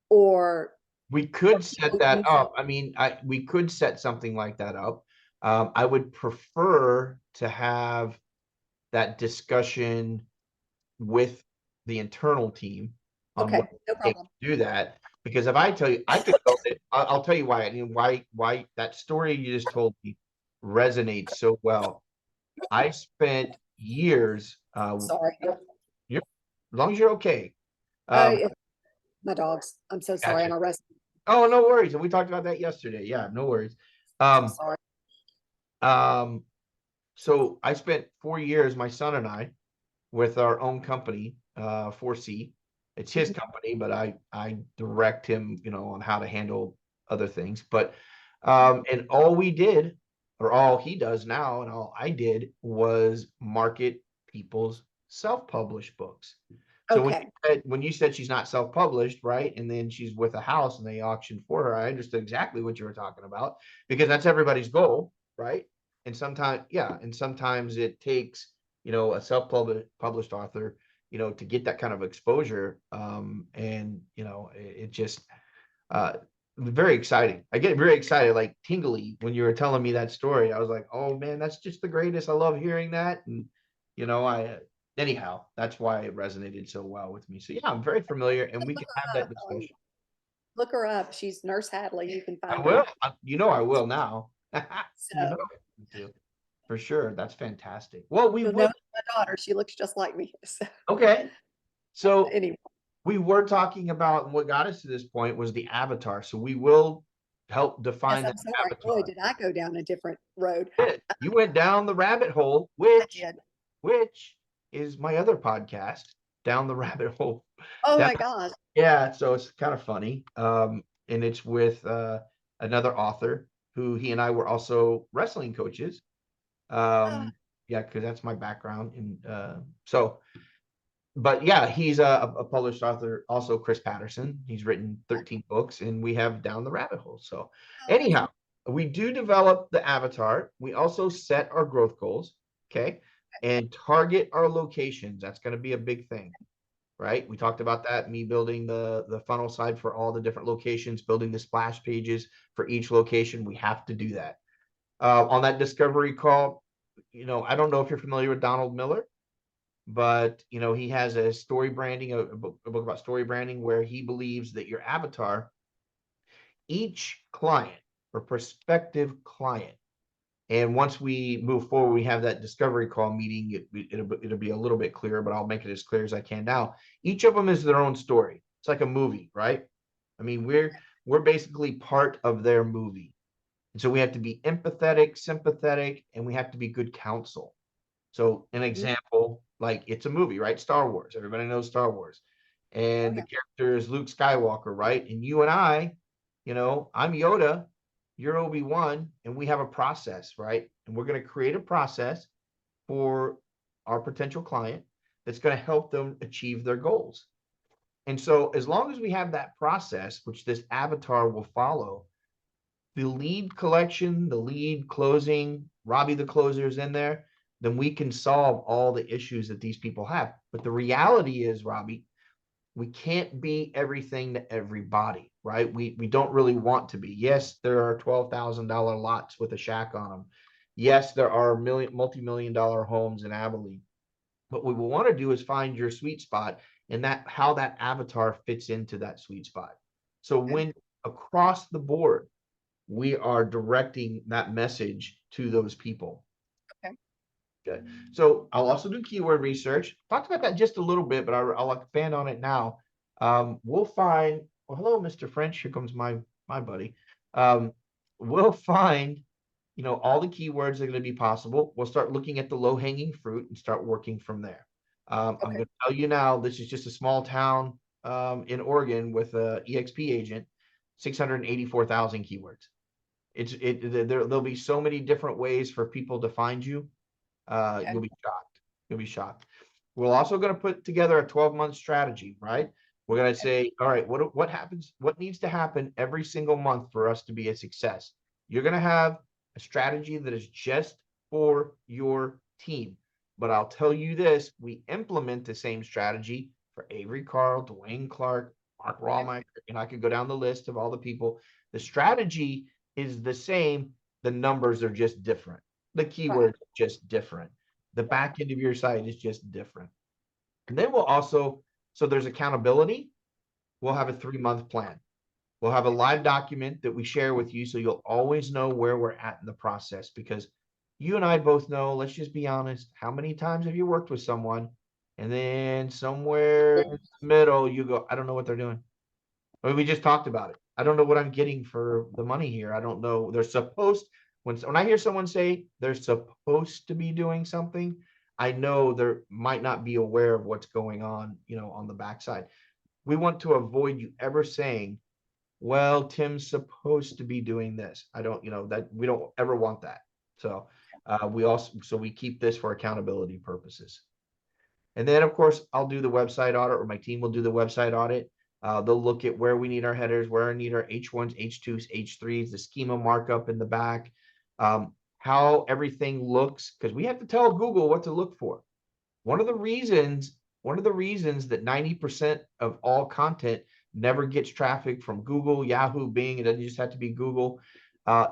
Or We could set that use up. I mean, we could set something like that up. I would prefer to have that discussion with the internal team on okay, what no it takes problem. to do that. Because if I tell you, I could build it. I'll tell you why. I mean, why that story you just told me resonates so well. I spent years, Sorry. you're, as long as you're okay. Uh, Um, my dogs. I'm so sorry. gotcha. I'm arrested. Oh, no worries. And we talked about that yesterday. Yeah, no worries. So Um, sorry. um, so I spent 4 years, my son and I, with our own company, 4C. It's his Mhm. company, but I direct him, on how to handle other things. But and all we did, or all he does now, and all I did was market people's self-published books. So Okay. when you said she's not self-published, right? And then she's with a house and they auction for her, I understood exactly what you were talking about because that's everybody's goal, right? And sometimes, yeah, and sometimes it takes, a self-published author, to get that kind of exposure. And it just very exciting. I get very excited, like tingly when you were telling me that story. I was like, oh man, that's just the greatest. I love hearing that. And I anyhow, that's why it resonated so well with me. So yeah, I'm very familiar and we can have that discussion. Look her up. She's Nurse Hadley. You can I find will. her. I will now. You know So I do. For sure. That's fantastic. Well, we you'll know will. my daughter. She looks just like me. So Okay. So anyway, we were talking about, and what got us to this point was the avatar. So we will help yes, define that I'm sorry. Boy, avatar. did I go down a different road. You went down the rabbit hole, I which did. is my other podcast, Down the Rabbit Hole. Oh Down, my gosh. yeah, so it's kind of funny. And it's with another author who he and I were also wrestling coaches. Ah, Yeah, because that's my background. And so but yeah, he's a published author, also Chris Patterson. He's written 13 books, and we have Down the Rabbit Hole. So, oh, that's anyhow, we do develop the avatar. We also set our growth goals, okay, and target our locations. That's going to be a big thing, right? We talked about that. Me building the funnel side for all the different locations, building the splash pages for each location. We have to do that. On that discovery call, I don't know if you're familiar with Donald Miller, but he has a story branding, a book about story branding, where he believes that your avatar, each client or prospective client, and once we move forward, we have that discovery call meeting, it'll be a little bit clearer, but I'll make it as clear as I can now. Each of them is their own story. It's like a movie, right? I mean, we're basically part of their movie, and so we have to be empathetic, sympathetic, and we have to be good counsel. So an mhm. example, like it's a movie, right? Star Wars. Everybody knows Star Wars. Oh, And the yeah. character is Luke Skywalker, right? And you and I, I'm Yoda, you're Obi-Wan, and we have a process, right? And we're going to create a process for our potential client that's going to help them achieve their goals. And so as long as we have that process, which this avatar will follow, the lead collection, the lead closing, Robbie the closer is in there, then we can solve all the issues that these people have. But the reality is, Robbie, we can't be everything to everybody, right? We don't really want to be. Yes, there are $12,000 lots with a shack on them. Yes, there are multi-million dollar homes in Abilene. What we will want to do is find your sweet spot and how that avatar fits into that sweet spot. So Okay. when across the board, we are directing that message to those people. Okay. Good. So I'll also do keyword research. Talked about that just a little bit, but I'll expand on it now. We'll find, well, hello, Mr. French. Here comes my buddy. We'll find, all the keywords that are going to be possible. We'll start looking at the low-hanging fruit and start working from there. I'm Okay. going to tell you now, this is just a small town in Oregon with a EXP agent, 684,000 keywords. There'll be so many different ways for people to find you. Okay. You'll be shocked. You'll be shocked. We're also going to put together a 12-month strategy, right? We're going to say, all right, what happens, what needs to happen every single month for us to be a success? You're going to have a strategy that is just for your team. But I'll tell you this, we implement the same strategy for Avery Carl, Dwayne Clark, Mark Rawmeyer, and I could go down the list of all the people. The strategy is the same. The numbers are just different. The keywords are just different. The back end of your site is just different. And then we'll also, so there's accountability. We'll have a 3-month plan. We'll have a live document that we share with you so you'll always know where we're at in the process, because you and I both know, let's just be honest, how many times have you worked with someone and then somewhere in the middle you go, I don't know what they're doing. I mean, we just talked about it. I don't know what I'm getting for the money here. I don't know. They're supposed, when I hear someone say they're supposed to be doing something, I know they might not be aware of what's going on, on the backside. We want to avoid you ever saying, well, Tim's supposed to be doing this. I don't, that we don't ever want that. So we keep this for accountability purposes. And then of course I'll do the website audit, or my team will do the website audit. They'll look at where we need our headers, where we need our H1s, H2s, H3s, the schema markup in the back, how everything looks, because we have to tell Google what to look for. One of the reasons that 90% of all content never gets traffic from Google, Yahoo, Bing, it doesn't just have to be Google,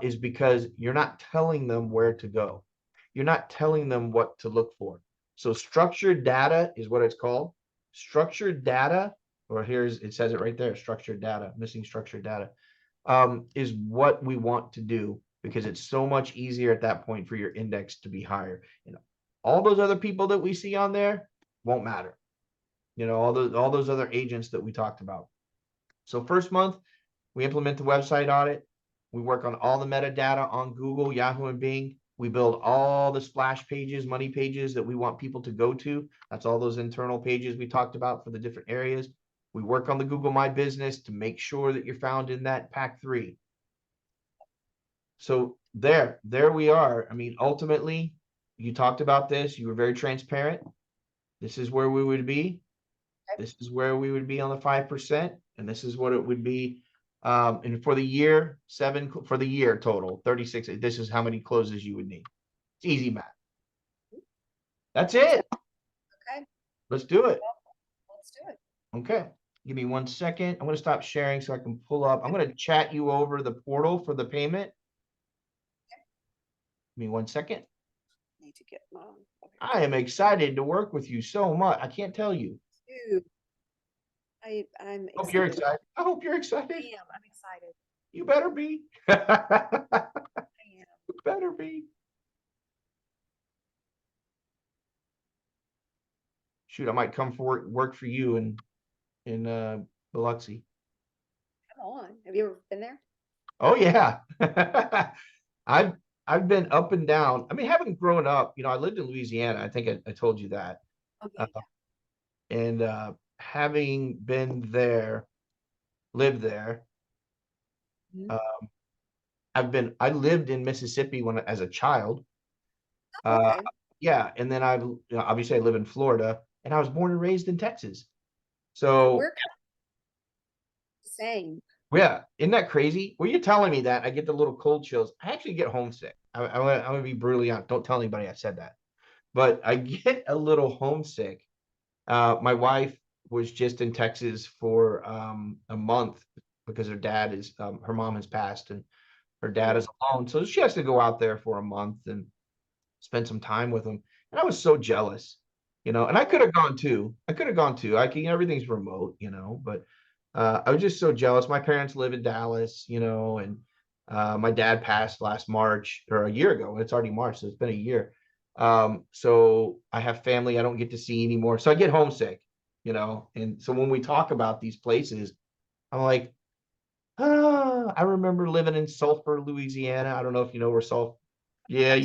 is because you're not telling them where to go. You're not telling them what to look for. So structured data is what it's called. Structured data, or it says it right there, structured data, missing structured data, is what we want to do, because it's so much easier at that point for your index to be higher. All those other people that we see on there won't matter. All those other agents that we talked about. So first month, we implement the website audit. We work on all the metadata on Google, Yahoo, and Bing. We build all the splash pages, money pages that we want people to go to. That's all those internal pages we talked about for the different areas. We work on the Google My Business to make sure that you're found in that pack 3. So there we are. I mean, ultimately, you talked about this. You were very transparent. This is where we would be. This is where we would be on the 5%, and this is what it would be. And for the year, for the year total, 36. This is how many closes you would need. It's easy math. That's it. Okay. Let's do it. Let's do it. Okay. Give me 1 second. I'm going to stop sharing so I can pull up. I'm going to chat you over the portal for the payment. Give me 1 second. Need to get mine. I am excited to work with you so much. I can't tell you. Dude, I'm Hope you're excited. I hope you're I excited. am. I'm excited. You better be. I am. You better be. Shoot, I might come for work for you in Biloxi. Come on. Have you ever been there? Oh yeah. I've been up and down. I mean, having grown up, I lived in Louisiana. I think I told you that. Okay. And having been there, lived there. Mhm. I lived in Mississippi as a child. Okay. Yeah, and then obviously I live in Florida, and I was born and raised in Texas. So So we're kind of the same. yeah, isn't that crazy? Well, you're telling me that I get the little cold chills. I actually get homesick. I'm gonna be brutally honest. Don't tell anybody I said that, but I get a little homesick. My wife was just in Texas for a month because her mom has passed, and her dad is alone, so she has to go out there for a month and spend some time with him. And I was so jealous, and I could have gone too. Everything's remote, but I was just so jealous. My parents live in Dallas, and my dad passed last March, or a year ago. It's already March, so it's been a year. So I have family I don't get to see anymore. So I get homesick, and so when we talk about these places, I'm like, I remember living in Sulphur, Louisiana. I don't know if you know where Sulphur. Yeah,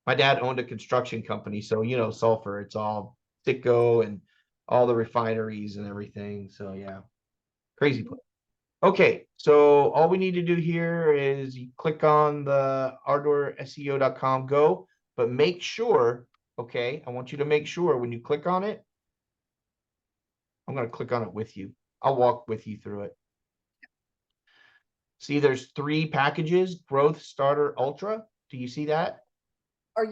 my dad owned a construction company, so Sulphur, it's all Citgo and all the refineries and everything. So yeah, crazy place. Okay, so all we need to do here is you click on the ardourseo.com go, but make sure, okay, I want you to make sure when you click on it, I'm going to click on it with you. I'll walk with you through it. See, there's 3 packages: Growth, Starter, Ultra. Do you see that? Are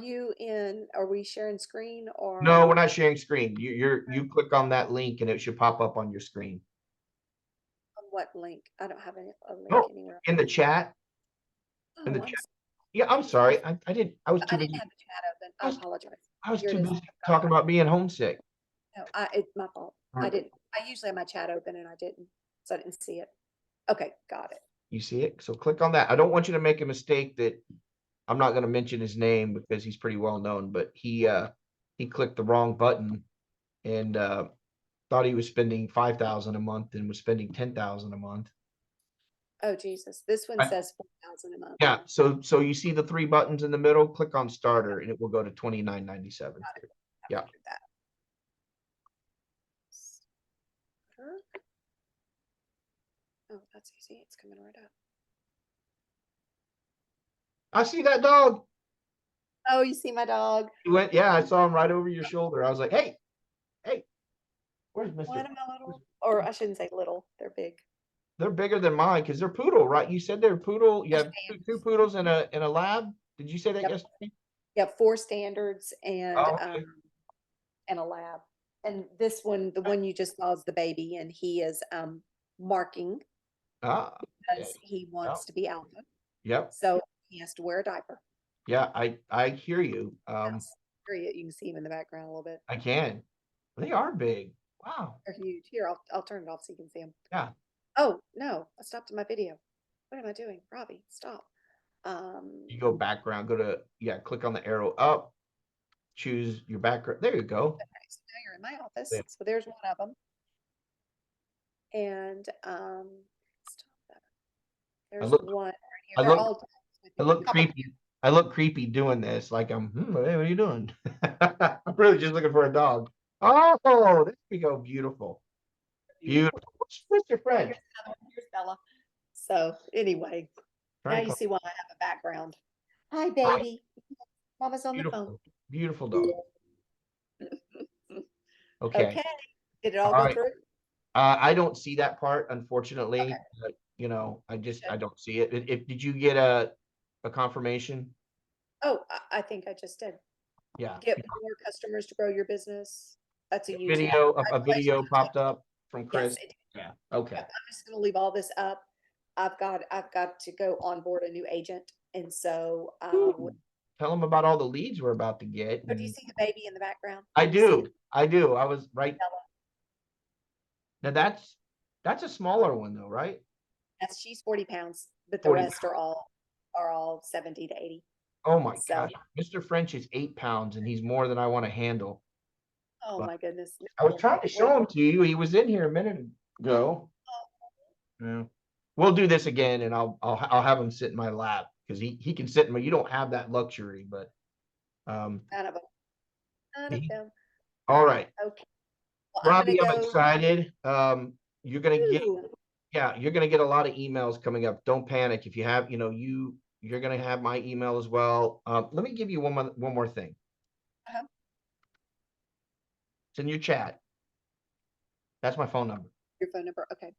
we sharing screen or? No, we're not sharing screen. You click on that link and it should pop up on your screen. On what link? I don't have a link Oh, anywhere. in the chat. Oh, In the I'm chat. sorry. Yeah, I'm sorry. I was I too didn't busy. have the chat open. I apologize. I was Here it too is. busy talking about being homesick. No, it's my fault. I didn't. I usually have my chat open and I didn't, so I didn't see it. Okay, got it. You see it? So click on that. I don't want you to make a mistake that I'm not going to mention his name because he's pretty well known, but he clicked the wrong button and thought he was spending 5,000 a month and was spending 10,000 a month. Oh, Jesus. This one says 4,000 a month. Yeah, so you see the three buttons in the middle, click on starter and it will go to $29.97. Yeah. That. Oh, that's easy. It's coming right up. I see that dog. Oh, you see my dog? He went, yeah, I saw him right over your shoulder. I was like, hey, where's Mr. One of my little, or I shouldn't say little, they're big. They're bigger than mine because they're poodle, right? You said they're poodle. You They're have two poodles and a lab. Did you say that Yep. yesterday? Yeah, 4 standards and Oh, okay. and a lab. And this one, the one you just saw is the baby, and he is marking Ah, because okay. he wants to be alpha. Yep. So he has to wear a diaper. Yeah, I hear you. Yes. You can see him in the background a little bit. I can. They are big. Wow. They're huge. Here, I'll turn it off so you can see them. Yeah. Oh no, I stopped my video. What am I doing? Robbie, stop. You go background, click on the arrow up, choose your background. There you go. Okay, so now you're in my office. Yeah. So there's one of them. And stop that. There's look- one right here. I They're look- all I look couple- creepy. I look creepy doing this. Like hey, what are you doing? I'm really just looking for a dog. Oh, there we go. Beautiful. Beautiful. What's your friend? Here's Bella. So anyway, now you see why I have a background. Hi, baby. Mama's on the phone. Beautiful dog. Okay. Okay. Did it all All go right. through? I don't see that part, unfortunately. Okay. But, I don't see it. Did you get a confirmation? Oh, I think I just did. Yeah. Get more customers to grow your business. That's a YouTube Video, a I video placed- popped up from Chris. Yes, it did. Yeah. Okay. I'm just gonna leave all this up. I've got to go onboard a new agent. And so Ooh. Tell them about all the leads we're about to get. do you see the baby in the background? I You see do. I do. I was right. Bella? Now that's a smaller one though, right? Yes, she's 40 pounds, but the 40 rest are all 70 to 80. Oh my So- gosh. Mr. French is 8 pounds and he's more than I want to handle. Oh But- my goodness. I was trying to show him to you. He was in here a minute ago. Yeah. We'll do this again and I'll have him sit in my lap because he can sit in my, you don't have that luxury, but None of them. None of them. all right. Okay. Well, Robbie, I'm go. excited. You're gonna get Ooh, you're gonna get a lot of emails coming up. Don't panic. If you have, you're gonna have my email as well. Let me give you one more thing. Uh-huh. It's in your chat. That's my phone number. your phone number. Okay.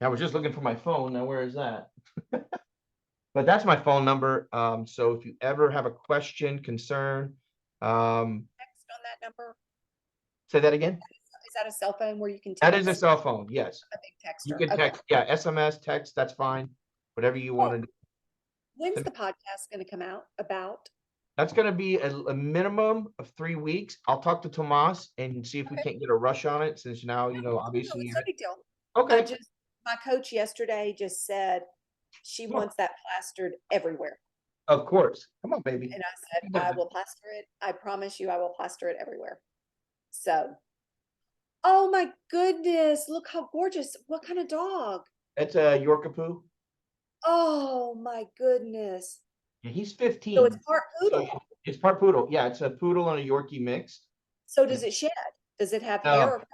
I was just looking for my phone. Now, where is that? But that's my phone number. So if you ever have a question, concern, Text on that number. say that again. Is that a cell phone where you can text? That is a cell phone. Yes. A big texter. You can Okay. text. Yeah. SMS, text. That's fine. Whatever you want to do. When's the podcast going to come out about? That's going to be a minimum of 3 weeks. I'll talk to Tomas and see if we can't get a rush on it since now, obviously. It's no big deal. Okay. My coach yesterday just said she wants that plastered everywhere. Of course. Come on, baby. And I said, I will plaster it. I promise you, I will plaster it everywhere. So, oh my goodness, look how gorgeous. What kind of dog? It's a Yorkapoo. Oh my goodness. Yeah, he's 15. So it's part poodle. So it's part poodle. Yeah, it's a poodle and a Yorkie mixed. So does it shed? Does it have No. hair?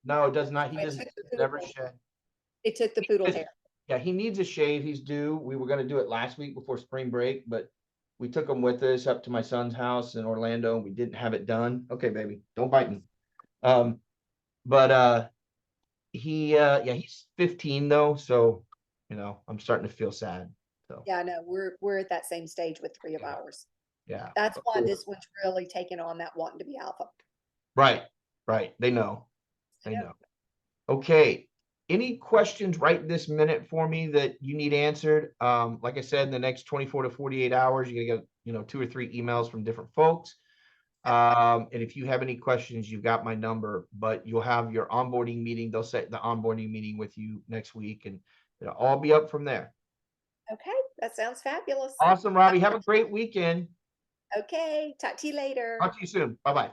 No, it does not. He It doesn't took the never poodle. shed. It took the poodle hair. Yeah, he needs a shave. He's due. We were going to do it last week before spring break, but we took him with us up to my son's house in Orlando. And we didn't have it done. Okay, baby, don't bite me. But he's 15 though, so I'm starting to feel sad. So, Yeah, no, we're at that same stage with 3 of Yeah. ours. yeah. That's why this one's really taken on that wanting to be alpha. Right. Right. They know. They Yeah. know. Okay. Any questions right this minute for me that you need answered? Like I said, in the next 24 to 48 hours, you're gonna get, 2 or 3 emails from different folks. And if you have any questions, you've got my number, but you'll have your onboarding meeting. They'll set the onboarding meeting with you next week, and it'll all be up from there. Okay, that sounds fabulous. Awesome, Robbie. Have a great weekend. Okay, talk to you later. Talk to you soon. Bye-bye.